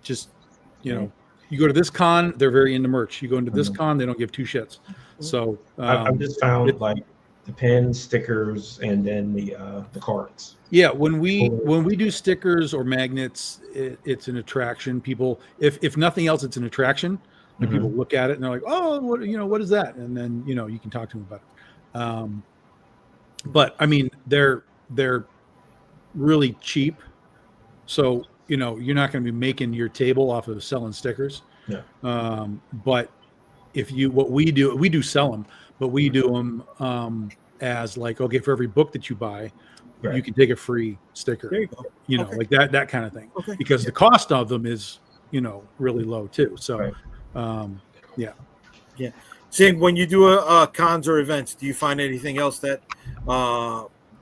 just, you go to this con, they're very into merch. You go into this con, they don't give two shits. So I've just found the pins, stickers, and then the cards. Yeah, when we do stickers or magnets, it's an attraction. People, if nothing else, it's an attraction. Like people look at it and they're like, "Oh, what is that?" And then you can talk to them about it. But I mean, they're really cheap, so you're not going to be making your table off of selling stickers. Yeah. But what we do sell them, but we do them as like, okay, for every book that you buy, you can take a free sticker. There you go. Like that kind of thing. Okay. Because the cost of them is really low too. So, yeah. Same when you do a cons or events. Do you find anything else that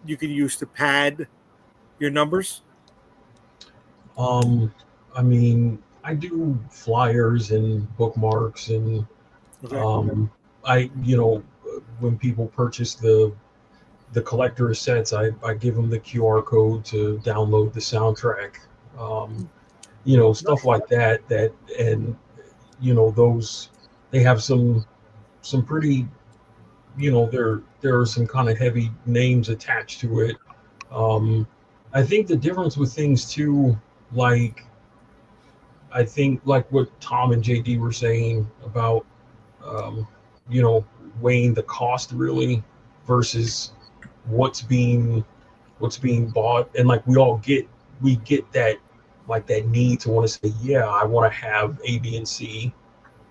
you can use to pad your numbers? I mean, I do flyers and bookmarks, and when people purchase the collector sets, I give them the QR code to download the soundtrack. Stuff like that, and those, they have some pretty, there are some kind of heavy names attached to it. I think the difference with things too, I think like what Tom and Jaydee were saying about, weighing the cost really versus what's being bought, and like we get that, like that need to want to say, yeah, I want to have A, B, and C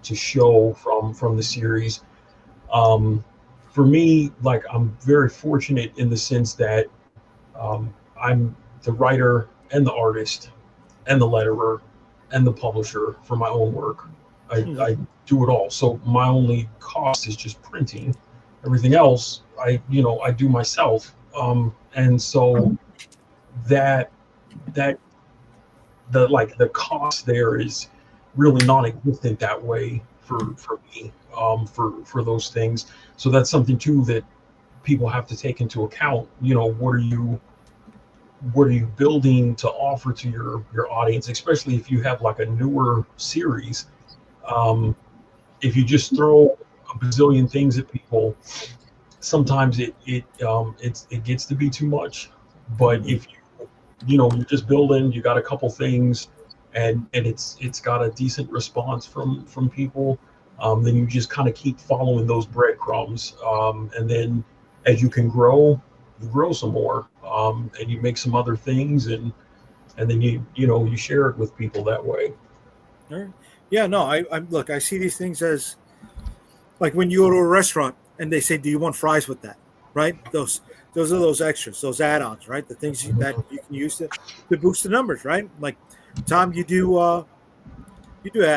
to show from the series. For me, like, I'm very fortunate in the sense that I'm the writer and the artist and the letterer and the publisher for my own work. I do it all. So my only cost is just printing. Everything else, I do myself. And so the cost there is really non-existent that way for me, for those things. So that's something too that people have to take into account. What are you building to offer to your audience, especially if you have like a newer series. If you just throw a bazillion things at people, sometimes it gets to be too much. But if you're just building, you got a couple things, and it's got a decent response from people, then you just kind of keep following those breadcrumbs, and then as you can grow, you grow some more, and you make some other things, and then you share it with people that way. All right. Yeah, no, I look, I see these things as like when you go to a restaurant and they say, "Do you want fries with that?" Right? Those are those extras, those add-ons, right? The things that you can use to boost the numbers, right? Like Tom, you do a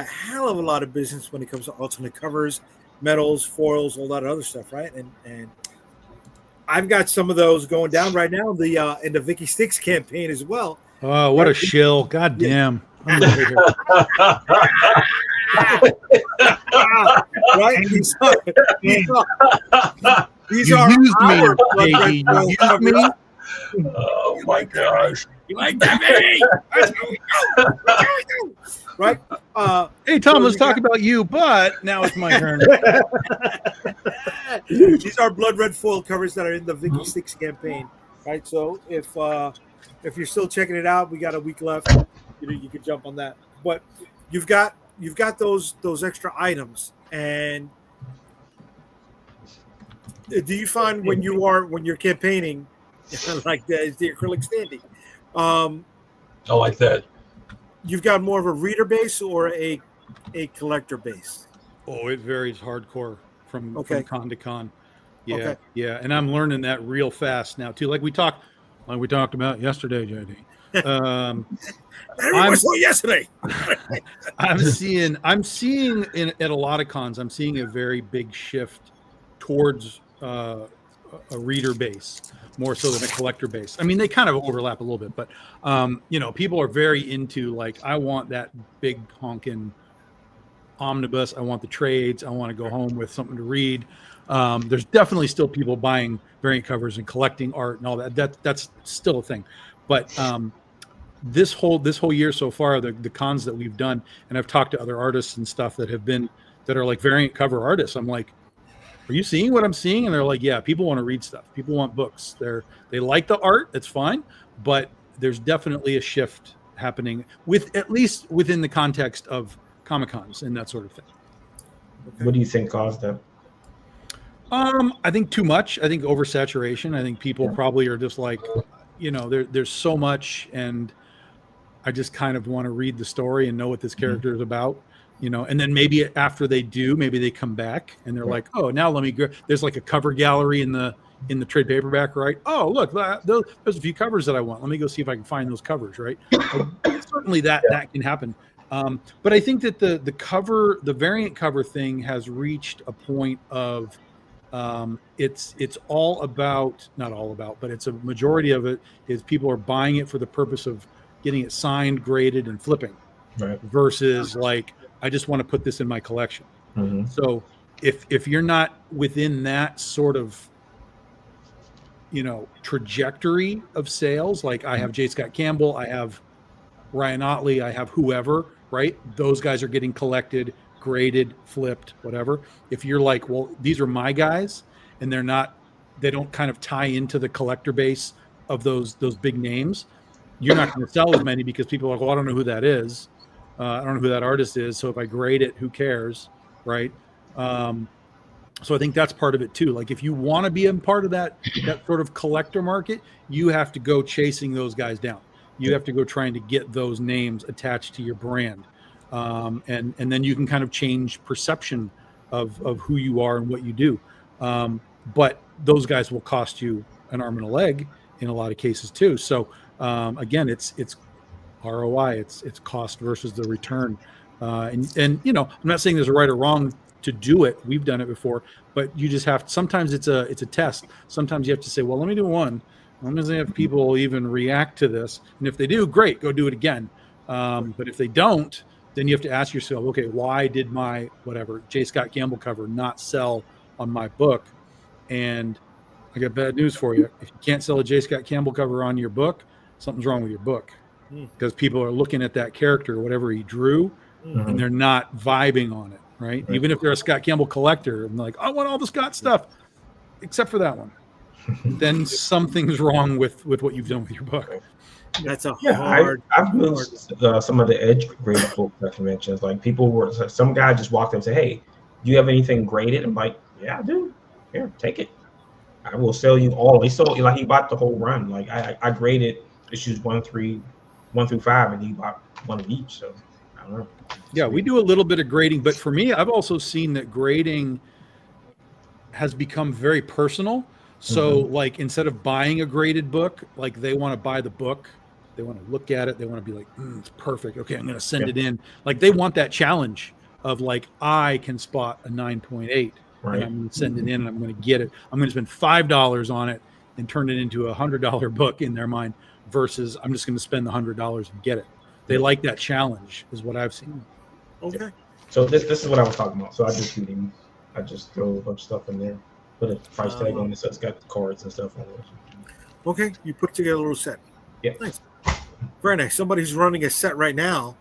hell of a lot of business when it comes to alternate covers, metals, foils, all that other stuff, right? And I've got some of those going down right now in the Vicky Sticks campaign as well. Oh, what a shill! God damn. Right? These are You used me, Jaydee. You used me. Oh my gosh! You like that, baby? That's how we go. That's how we do. Right? Hey, Tom, So let's you talk got- about you, but now it's my turn. These are blood red foil covers that are in the Vicky Sticks campaign, right? So if you're still checking it out, we got a week left. You can jump on that. But you've got those extra items, and do you find when you're campaigning, like the acrylic standee, I like that. you've got more of a reader base or a collector base? Oh, it varies hardcore from con to con. Yeah, Okay. yeah, and I'm learning that real fast now too. Like we talked about yesterday, Jaydee. Everyone saw yesterday. I'm seeing at a lot of cons. I'm seeing a very big shift towards a reader base more so than a collector base. I mean, they kind of overlap a little bit, but people are very into like, I want that big honking omnibus. I want the trades. I want to go home with something to read. There's definitely still people buying variant covers and collecting art and all that. That's still a thing, but this whole year so far, the cons that we've done, and I've talked to other artists and stuff that are like variant cover artists. I'm like, are you seeing what I'm seeing? And they're like, yeah, people want to read stuff. People want books. They like the art. That's fine. But there's definitely a shift happening at least within the context of Comic-Cons and that sort of thing. What do you think caused that? I think too much. I think oversaturation. I think people probably are just like, there's so much, and I just kind of want to read the story and know what this character is about, and then maybe after they do, maybe they come back and they're like, oh, now let me go. There's like a cover gallery in the trade paperback, right? Oh, look, there's a few covers that I want. Let me go see if I can find those covers, right? Certainly that can happen. But I think that the variant cover thing has reached a point of it's all about, not all about, but it's a majority of it is people are buying it for the purpose of getting it signed, graded, and flipping, right, versus like, I just want to put this in my collection. Mm-hmm. So if you're not within that sort of trajectory of sales, like I have J. Scott Campbell, I have Ryan Otley, I have whoever, right? Those guys are getting collected, graded, flipped, whatever. If you're like, well, these are my guys, and they don't kind of tie into the collector base of those big names, you're not going to sell as many because people are like, well, I don't know who that is. I don't know who that artist is. So if I grade it, who cares, right? So I think that's part of it too. Like if you want to be a part of that sort of collector market, you have to go chasing those guys down. You have to go trying to get those names attached to your brand. And then you can kind of change perception of who you are and what you do. But those guys will cost you an arm and a leg in a lot of cases too. So again, it's ROI, it's cost versus the return. And I'm not saying there's a right or wrong to do it. We've done it before, but you just have to, sometimes it's a test. Sometimes you have to say, well, let me do one. Let me see if people even react to this. And if they do, great, go do it again. But if they don't, then you have to ask yourself, okay, why did my whatever J. Scott Campbell cover not sell on my book? And I got bad news for you. If you can't sell a J. Scott Campbell cover on your book, something's wrong with your book, because people are looking at that character, whatever he drew, and they're not vibing on it, right? Even if they're a Scott Campbell collector and like, I want all the Scott stuff, except for that one, then something's wrong with what you've done with your book. That's a hard. I've moved some of the edge graded book conventions. Like some guy just walked up and said, "Hey, do you have anything graded?" I'm like, "Yeah, I do. Here, take it. I will sell you all." He sold, like, he bought the whole run. Like I graded issues 1 through 5, and he bought one of each. So I don't know. Yeah, we do a little bit of grading, but for me, I've also seen that grading has become very personal. So like, instead of buying a graded book, like they want to buy the book. They want to look at it. They want to be like, it's perfect. Okay, I'm going to send it in. Like they want that challenge of like, I can spot a 9.8 and I'm going to send it in and I'm going to get it. I'm going to spend $5 on it and turn it into $100 book in their mind, versus I'm just going to spend the $100 and get it. They like that challenge, is what I've seen. Okay. So this is what I was talking about. So I just throw a bunch of stuff in there, put a price tag on it, so it's got the cards and stuff on it. Okay, you put together a little set. Yeah. Nice. Very nice. Somebody who's running a set right now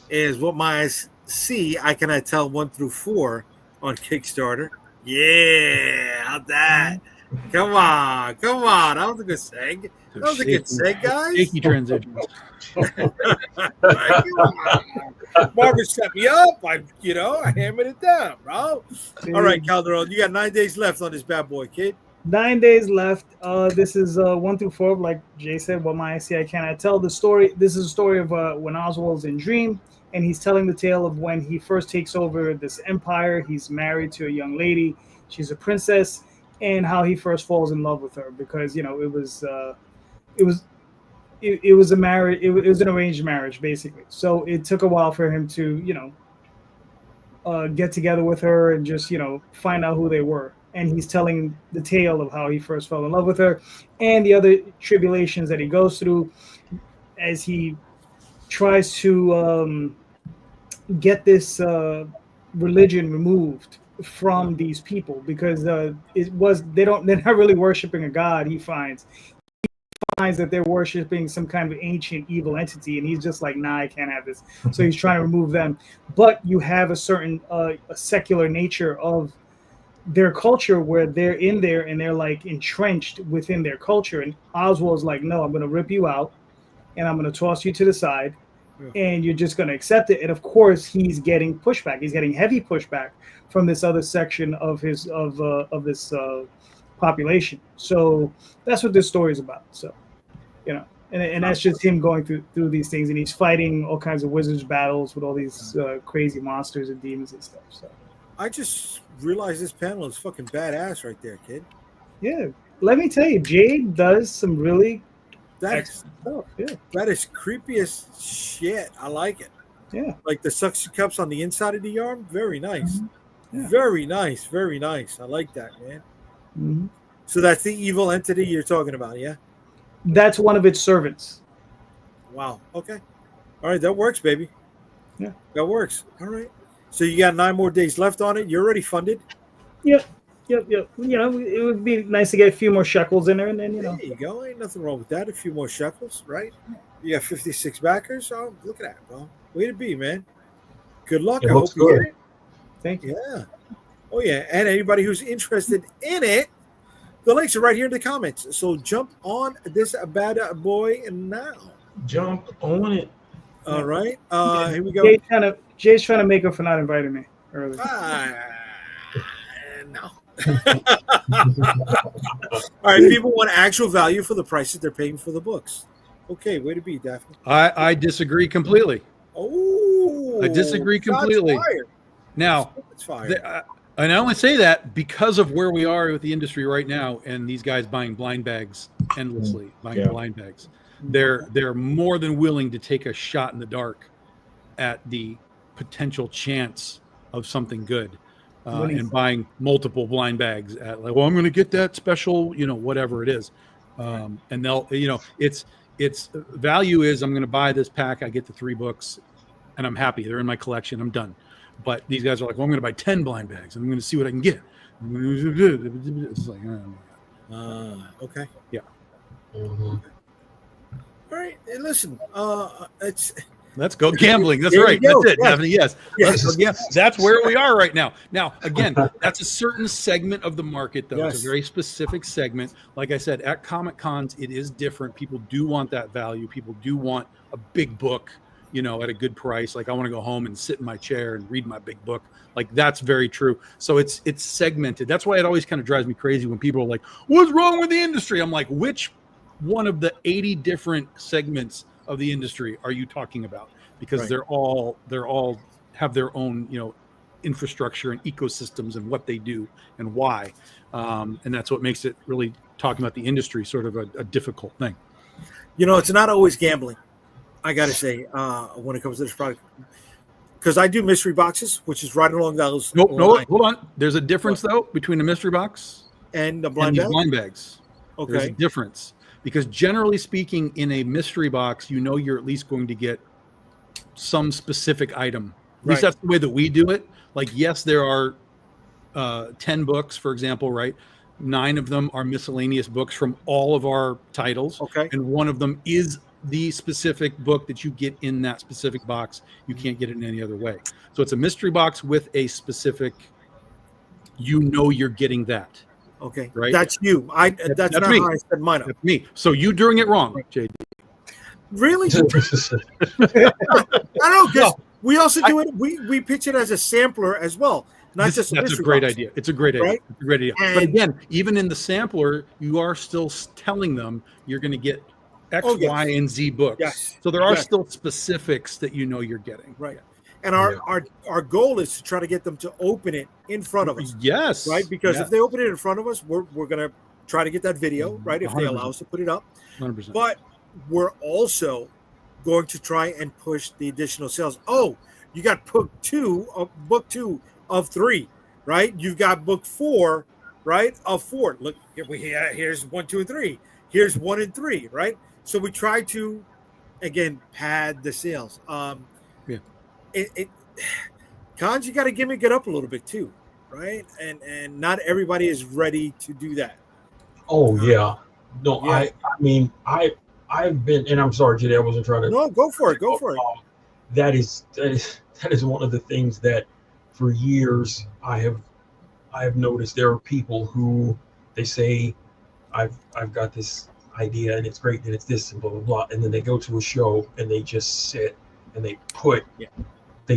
is What My Eyes See, I Cannot Tell 1 through 4 on Kickstarter. Yeah, how's that? Come on. That was a good seg. That was a good seg, guys. Shaky transitions. Marvin set me up. I hammered it down, bro. All right, Calderon, you got 9 days left on this bad boy, kid. 9 days left. This is 1 through 4, like Jay said. What my eyes see, I cannot tell. The story. This is a story of when Oswald's in Dream, and he's telling the tale of when he first takes over this empire. He's married to a young lady. She's a princess, and how he first falls in love with her because it was a marriage. It was an arranged marriage, basically. So it took a while for him to get together with her and just find out who they were. And he's telling the tale of how he first fell in love with her and the other tribulations that he goes through as he tries to get this religion removed from these people because they're not really worshiping a god. He finds that they're worshiping some kind of ancient evil entity, and he's just like, nah, I can't have this. So he's trying to remove them. But you have a certain a secular nature of their culture where they're in there and they're like entrenched within their culture. And Oswald's like, no, I'm going to rip you out and I'm going to toss you to the side and you're just going to accept it. And of course he's getting pushback. He's getting heavy pushback from this other section of his, of this population. So that's what this story is about. So, and that's just him going through these things, and he's fighting all kinds of wizards battles with all these crazy monsters and demons and stuff. So I just realized this panel is fucking badass right there, kid. Yeah, let me tell you, Jade does some really excellent stuff. Yeah, that is creepy as shit. I like it. Yeah, like the suction cups on the inside of the arm. Very nice. Mm-hmm. Yeah. Very nice. Very nice. I like that, man. Mm-hmm. So that's the evil entity you're talking about, yeah? That's one of its servants. Wow. Okay. All right, that works, baby. Yeah, that works. All right. So you got 9 more days left on it. You're already funded. Yep. It would be nice to get a few more shekels in there, and then There you go. Ain't nothing wrong with that. A few more shekels, right? You got 56 backers. Oh, look at that, bro. Way to be, man. Good luck. It I looks hope you good. get it. Thank you. Yeah. Oh yeah. And anybody who's interested in it, the links are right here in the comments. So jump on this bad boy now. Jump on it. All right. Here we go. Jay's trying to make up for not inviting me earlier. No. All right. People want actual value for the prices they're paying for the books. Okay. Way to be, Daphne. I disagree completely. Oh. I disagree completely. Now, and I only say that because of where we are with the industry right now, and these guys buying blind bags endlessly, blind bags. They're more than willing to take a shot in the dark at the potential chance of something good, and buying multiple blind bags at like, well, I'm going to get that special, whatever it is, and they'll, it's value is I'm going to buy this pack, I get the 3 books, and I'm happy. They're in my collection. I'm done. But these guys are like, well, I'm going to buy 10 blind bags and I'm going to see what I can get. It's like, okay. Yeah. Mm-hmm. All right. Hey, listen, let's go gambling. That's right. That's it, Daphne. Yes. That's where we are right now. Now, again, that's a certain segment of the market, though. It's a very specific segment. Like I said, at Comic Cons, it is different. People do want that value. People do want a big book, at a good price. Like I want to go home and sit in my chair and read my big book. Like that's very true. So it's segmented. That's why it always kind of drives me crazy when people are like, what's wrong with the industry? I'm like, which one of the 80 different segments of the industry are you talking about? Because they're all have their own, infrastructure and ecosystems and what they do and why. And that's what makes it really, talking about the industry, sort of a difficult thing. It's not always gambling. I got to say, when it comes to this product, because I do mystery boxes, which is right along those. No, hold on. There's a difference, though, between a mystery box and the blind bags. Okay. There's a difference. Because generally speaking, in a mystery box, you're at least going to get some specific item. At least that's the way that we do it. Like, yes, there are 10 books, for example, right? 9 of them are miscellaneous books from all of our titles. Okay. And one of them is the specific book that you get in that specific box. You can't get it in any other way. So it's a mystery box with a specific, you're getting that. Okay. Right. That's you. That's not me. how I set mine up. That's me. So you doing it wrong, Jaydee. Really? I don't know, because we also do it. We pitch it as a sampler as well. That's a great idea. It's a great idea. Right? It's a great idea. And, but again, even in the sampler, you are still telling them you're going to get X, Y, and Z books. Yes. So there are still specifics that you're getting. Right. And our goal is to try to get them to open it in front of us. Yes. Right? Because if they open it in front of us, we're going to try to get that video, right? If 100%. They allow us to put it up. 100%. But we're also going to try and push the additional sales. Oh, you got book two of 3, right? You've got book 4, right? Of 4. Look, here's 1, 2, and 3. Here's 1 and 3, right? So we try to, again, pad the sales. Cons, you got to gimmick it up a little bit too, right? And not everybody is ready to do that. Oh yeah, no, yeah. I mean, I've been, and I'm sorry, Jaydee, I wasn't trying to. No, go for it. Go for it. That is one of the things that, for years, I have noticed. There are people who they say, I've got this idea and it's great and it's this and blah blah blah, and then they go to a show and they just sit and they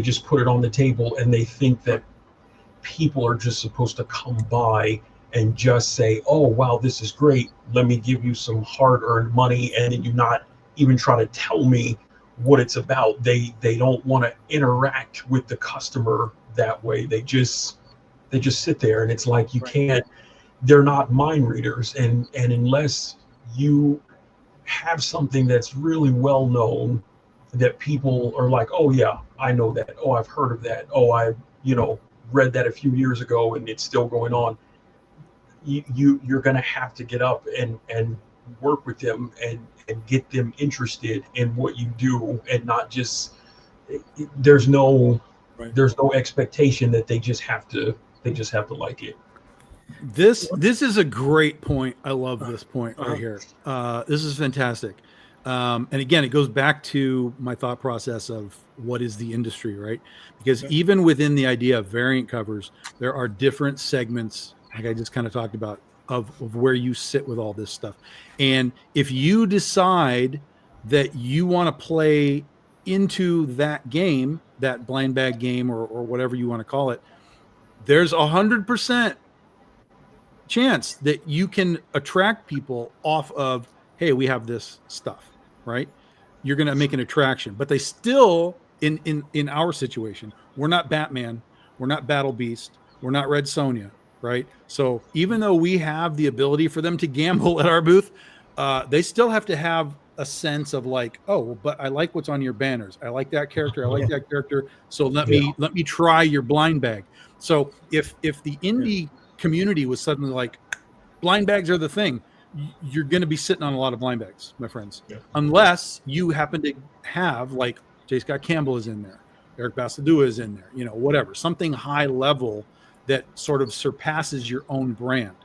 just put it on the table and they think that people are just supposed to come by and just say, oh wow, this is great, let me give you some hard-earned money, and then you not even try to tell me what it's about. They don't want to interact with the customer that way. They just sit there, and it's like you can't, they're not mind readers, and unless you have something that's really well known that people are like, oh yeah, I know that, oh I've heard of that, oh I read that a few years ago and it's still going on, you're going to have to get up and work with them and get them interested in what you do, and not just, there's no expectation that they just have to like it. This is a great point. I love this point right here. This is fantastic. And again, it goes back to my thought process of what is the industry, right? Because even within the idea of variant covers, there are different segments, like I just kind of talked about, of where you sit with all this stuff. And if you decide that you want to play into that game, that blind bag game, or whatever you want to call it, there's 100% chance that you can attract people off of, hey, we have this stuff, right? You're going to make an attraction, but they still, in our situation, we're not Batman, we're not Battle Beast, we're not Red Sonja, right? So even though we have the ability for them to gamble at our booth, they still have to have a sense of like, oh, but I like what's on your banners. I like that character. I like that character. So let me try your blind bag. So if the indie community was suddenly like, blind bags are the thing, you're going to be sitting on a lot of blind bags, my friends, unless you happen to have, like, J. Scott Campbell is in there, Eric Basadua is in there, whatever, something high level that sort of surpasses your own brand.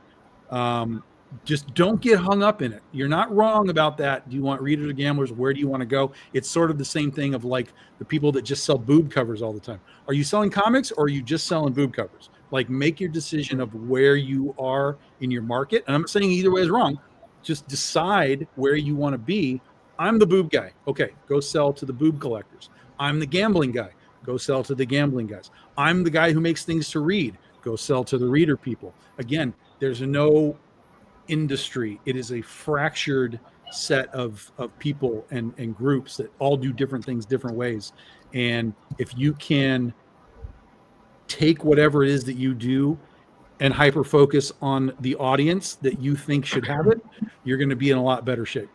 Just don't get hung up in it. You're not wrong about that. Do you want readers or gamblers? Where do you want to go? It's sort of the same thing of like the people that just sell boob covers all the time. Are you selling comics or are you just selling boob covers? Like, make your decision of where you are in your market. And I'm not saying either way is wrong. Just decide where you want to be. I'm the boob guy. Okay, go sell to the boob collectors. I'm the gambling guy. Go sell to the gambling guys. I'm the guy who makes things to read. Go sell to the reader people. Again, there's no industry. It is a fractured set of people and groups that all do different things different ways. And if you can take whatever it is that you do and hyper focus on the audience that you think should have it, you're going to be in a lot better shape.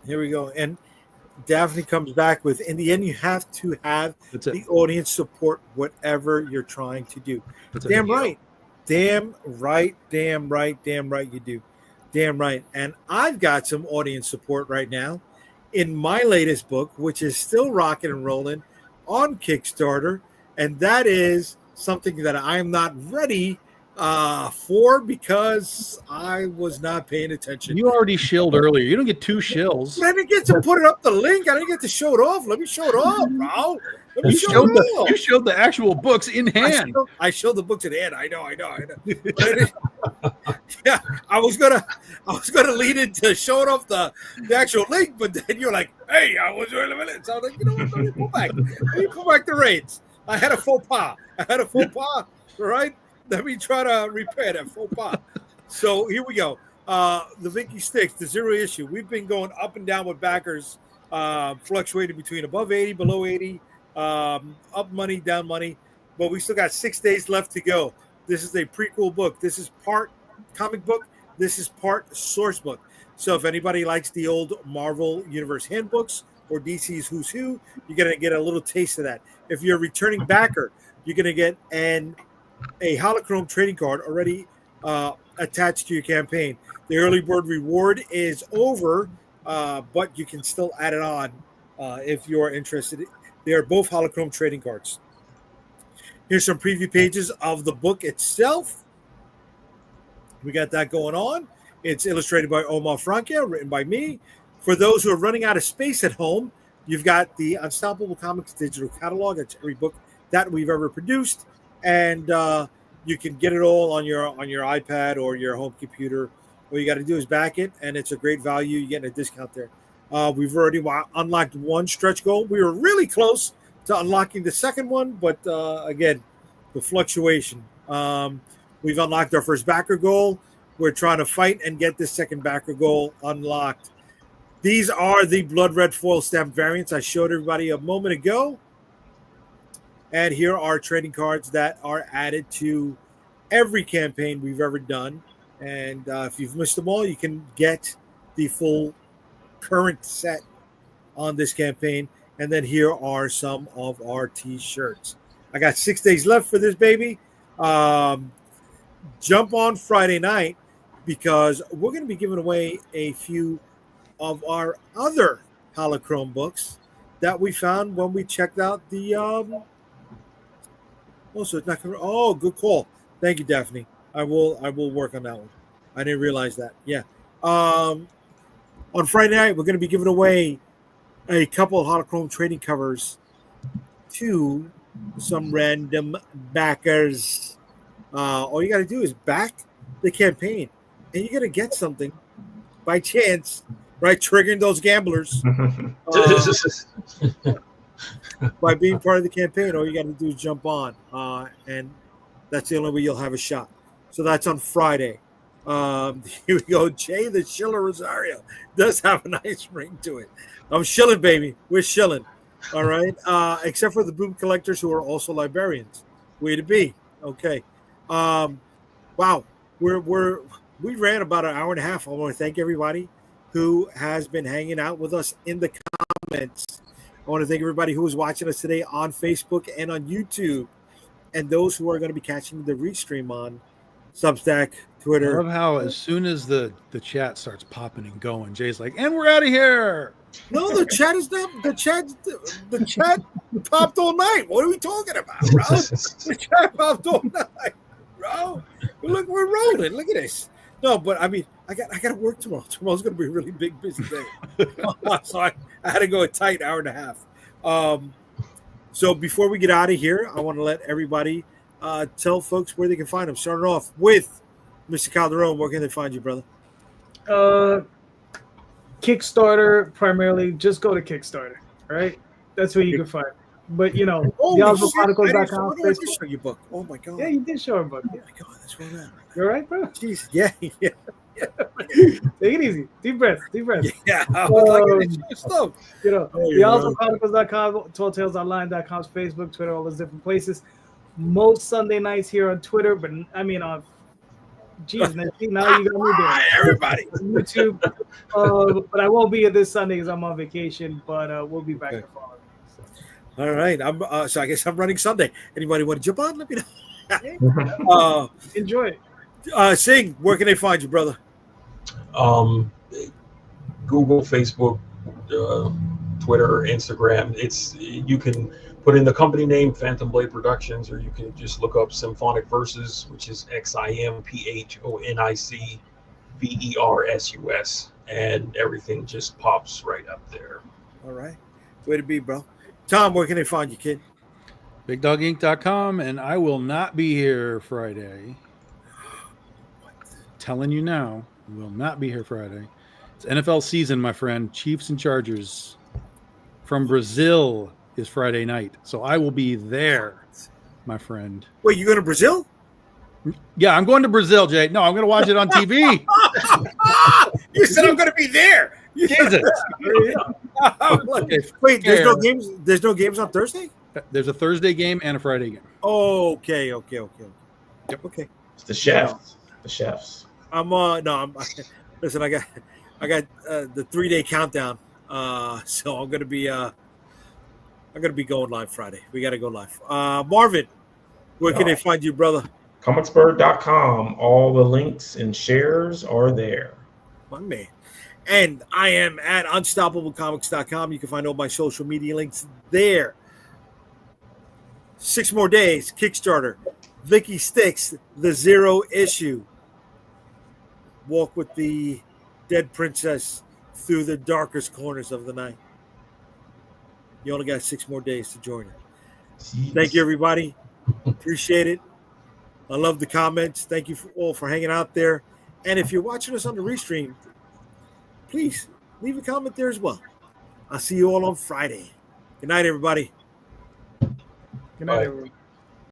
Here we go. And Daphne comes back with, in the end, you have to have the audience support whatever you're trying to do. Damn right you do. Damn right. And I've got some audience support right now in my latest book, which is still rocking and rolling on Kickstarter. And that is something that I'm not ready 4 because I was not paying attention. You already shilled earlier. You don't get 2 shills. I didn't get to put it up the link. I didn't get to show it off. Let me show it off, bro. Let me You show showed it the off. you showed the actual books in hand. I showed the books in hand. I know. Yeah, I was gonna lead into showing off the actual link, but then you're like, "Hey, I was wait a minute." So I was like, you know what? Let me pull back. Let me pull back the reins. I had a faux pas. Right? Let me try to repair that faux pas. So here we go. The Vinky Sticks, the zero issue. We've been going up and down with backers, fluctuating between above 80, below 80, up money, down money. But we still got 6 days left to go. This is a prequel book. This is part comic book. This is part source book. So if anybody likes the old Marvel Universe handbooks or DC's Who's Who, you're going to get a little taste of that. If you're a returning backer, you're going to get a holochrome trading card already attached to your campaign. The early bird reward is over, but you can still add it on if you're interested. They are both holochrome trading cards. Here's some preview pages of the book itself. We got that going on. It's illustrated by Omar Frankia, written by me. For those who are running out of space at home, you've got the Unstoppable Comics digital catalog. That's every book that we've ever produced, and you can get it all on your iPad or your home computer. All you got to do is back it, and it's a great value. You're getting a discount there. We've already unlocked one stretch goal. We were really close to unlocking the second one, but again, the fluctuation. We've unlocked our first backer goal. We're trying to fight and get this second backer goal unlocked. These are the blood red foil stamp variants I showed everybody a moment ago. And here are trading cards that are added to every campaign we've ever done. And if you've missed them all, you can get the full current set on this campaign. And then here are some of our T-shirts. I got 6 days left for this baby. Jump on Friday night because we're going to be giving away a few of our other holochrome books that we found when we checked out the so it's not coming. Oh, good call. Thank you, Daphne. I will work on that one. I didn't realize that. Yeah. On Friday night, we're going to be giving away a couple of holochrome trading covers to some random backers. All you got to do is back the campaign, and you're going to get something by chance, right? Triggering those gamblers by being part of the campaign. All you got to do is jump on, and that's the only way you'll have a shot. So that's on Friday. Here we go. Jay the Schiller Rosario does have a nice ring to it. I'm shilling, baby. We're shilling. All right. Except for the boom collectors who are also librarians. Way to be. Okay. Wow. We ran about an hour and a half. I want to thank everybody who has been hanging out with us in the comments. I want to thank everybody who was watching us today on Facebook and on YouTube, and those who are going to be catching the restream on Substack, Twitter. I love how as soon as the chat starts popping and going, Jay's like, and we're out of here. No, the chat is not. The chat popped all night. What are we talking about, bro? The chat popped all night, bro. Look, we're rolling. Look at this. No, but I mean, I got to work tomorrow. Tomorrow's going to be a really big, busy day. So I had to go a tight hour and a half. So before we get out of here, I want to let everybody tell folks where they can find them. Starting off with Mr. Calderon. Where can they find you, brother? Kickstarter primarily. Just go to Kickstarter, right? That's where you can find it. But the AlphaChronicles.com. I did show your book. Oh my god! Yeah, you did show a book. Oh my god, that's where that. You all right, bro? Jeez, yeah. Take it easy. Deep breaths. Yeah. The AlphaChronicles.com, TallTalesOnline.com, Facebook, Twitter, all those different places. Most Sunday nights here on Twitter, but I mean on. Jeez, now you got me there. Everybody. YouTube. But I won't be here this Sunday because I'm on vacation. But we'll be back the following. All right. So I guess I'm running Sunday. Anybody want to jump on? Let me know. Enjoy it. Sing. Where can they find you, brother? Google, Facebook, Twitter, Instagram. You can put in the company name, Phantom Blade Productions, or you can just look up Symphonic Versus, which is XIMPHONICVERSUS, and everything just pops right up there. All right. Way to be, bro. Tom, where can they find you, kid? BigDogInc.com, and I will not be here Friday. Telling you now, will not be here Friday. It's NFL season, my friend. Chiefs and Chargers from Brazil is Friday night, so I will be there, my friend. Wait, you going to Brazil? Yeah, I'm going to Brazil, Jay. No, I'm going to watch it on TV. You said I'm going to be there. Jesus. Okay. Wait, there's no games. There's no games on Thursday. There's a Thursday game and a Friday game. Oh, okay. Yep. Okay. It's the chefs. The chefs. Listen, I got the 3-day countdown. So I'm gonna be going live Friday. We got to go live. Marvin, where can they find you, brother? Comicsbird.com. All the links and shares are there. My man. And I am at unstoppablecomics.com. You can find all my social media links there. 6 more days. Kickstarter. Vicky Sticks, the 0 issue. Walk with the dead princess through the darkest corners of the night. You only got 6 more days to join her. Jeez. Thank you, everybody. Appreciate it. I love the comments. Thank you all for hanging out there. And if you're watching us on the restream, please leave a comment there as well. I'll see you all on Friday. Good night, everybody. Good night, everyone.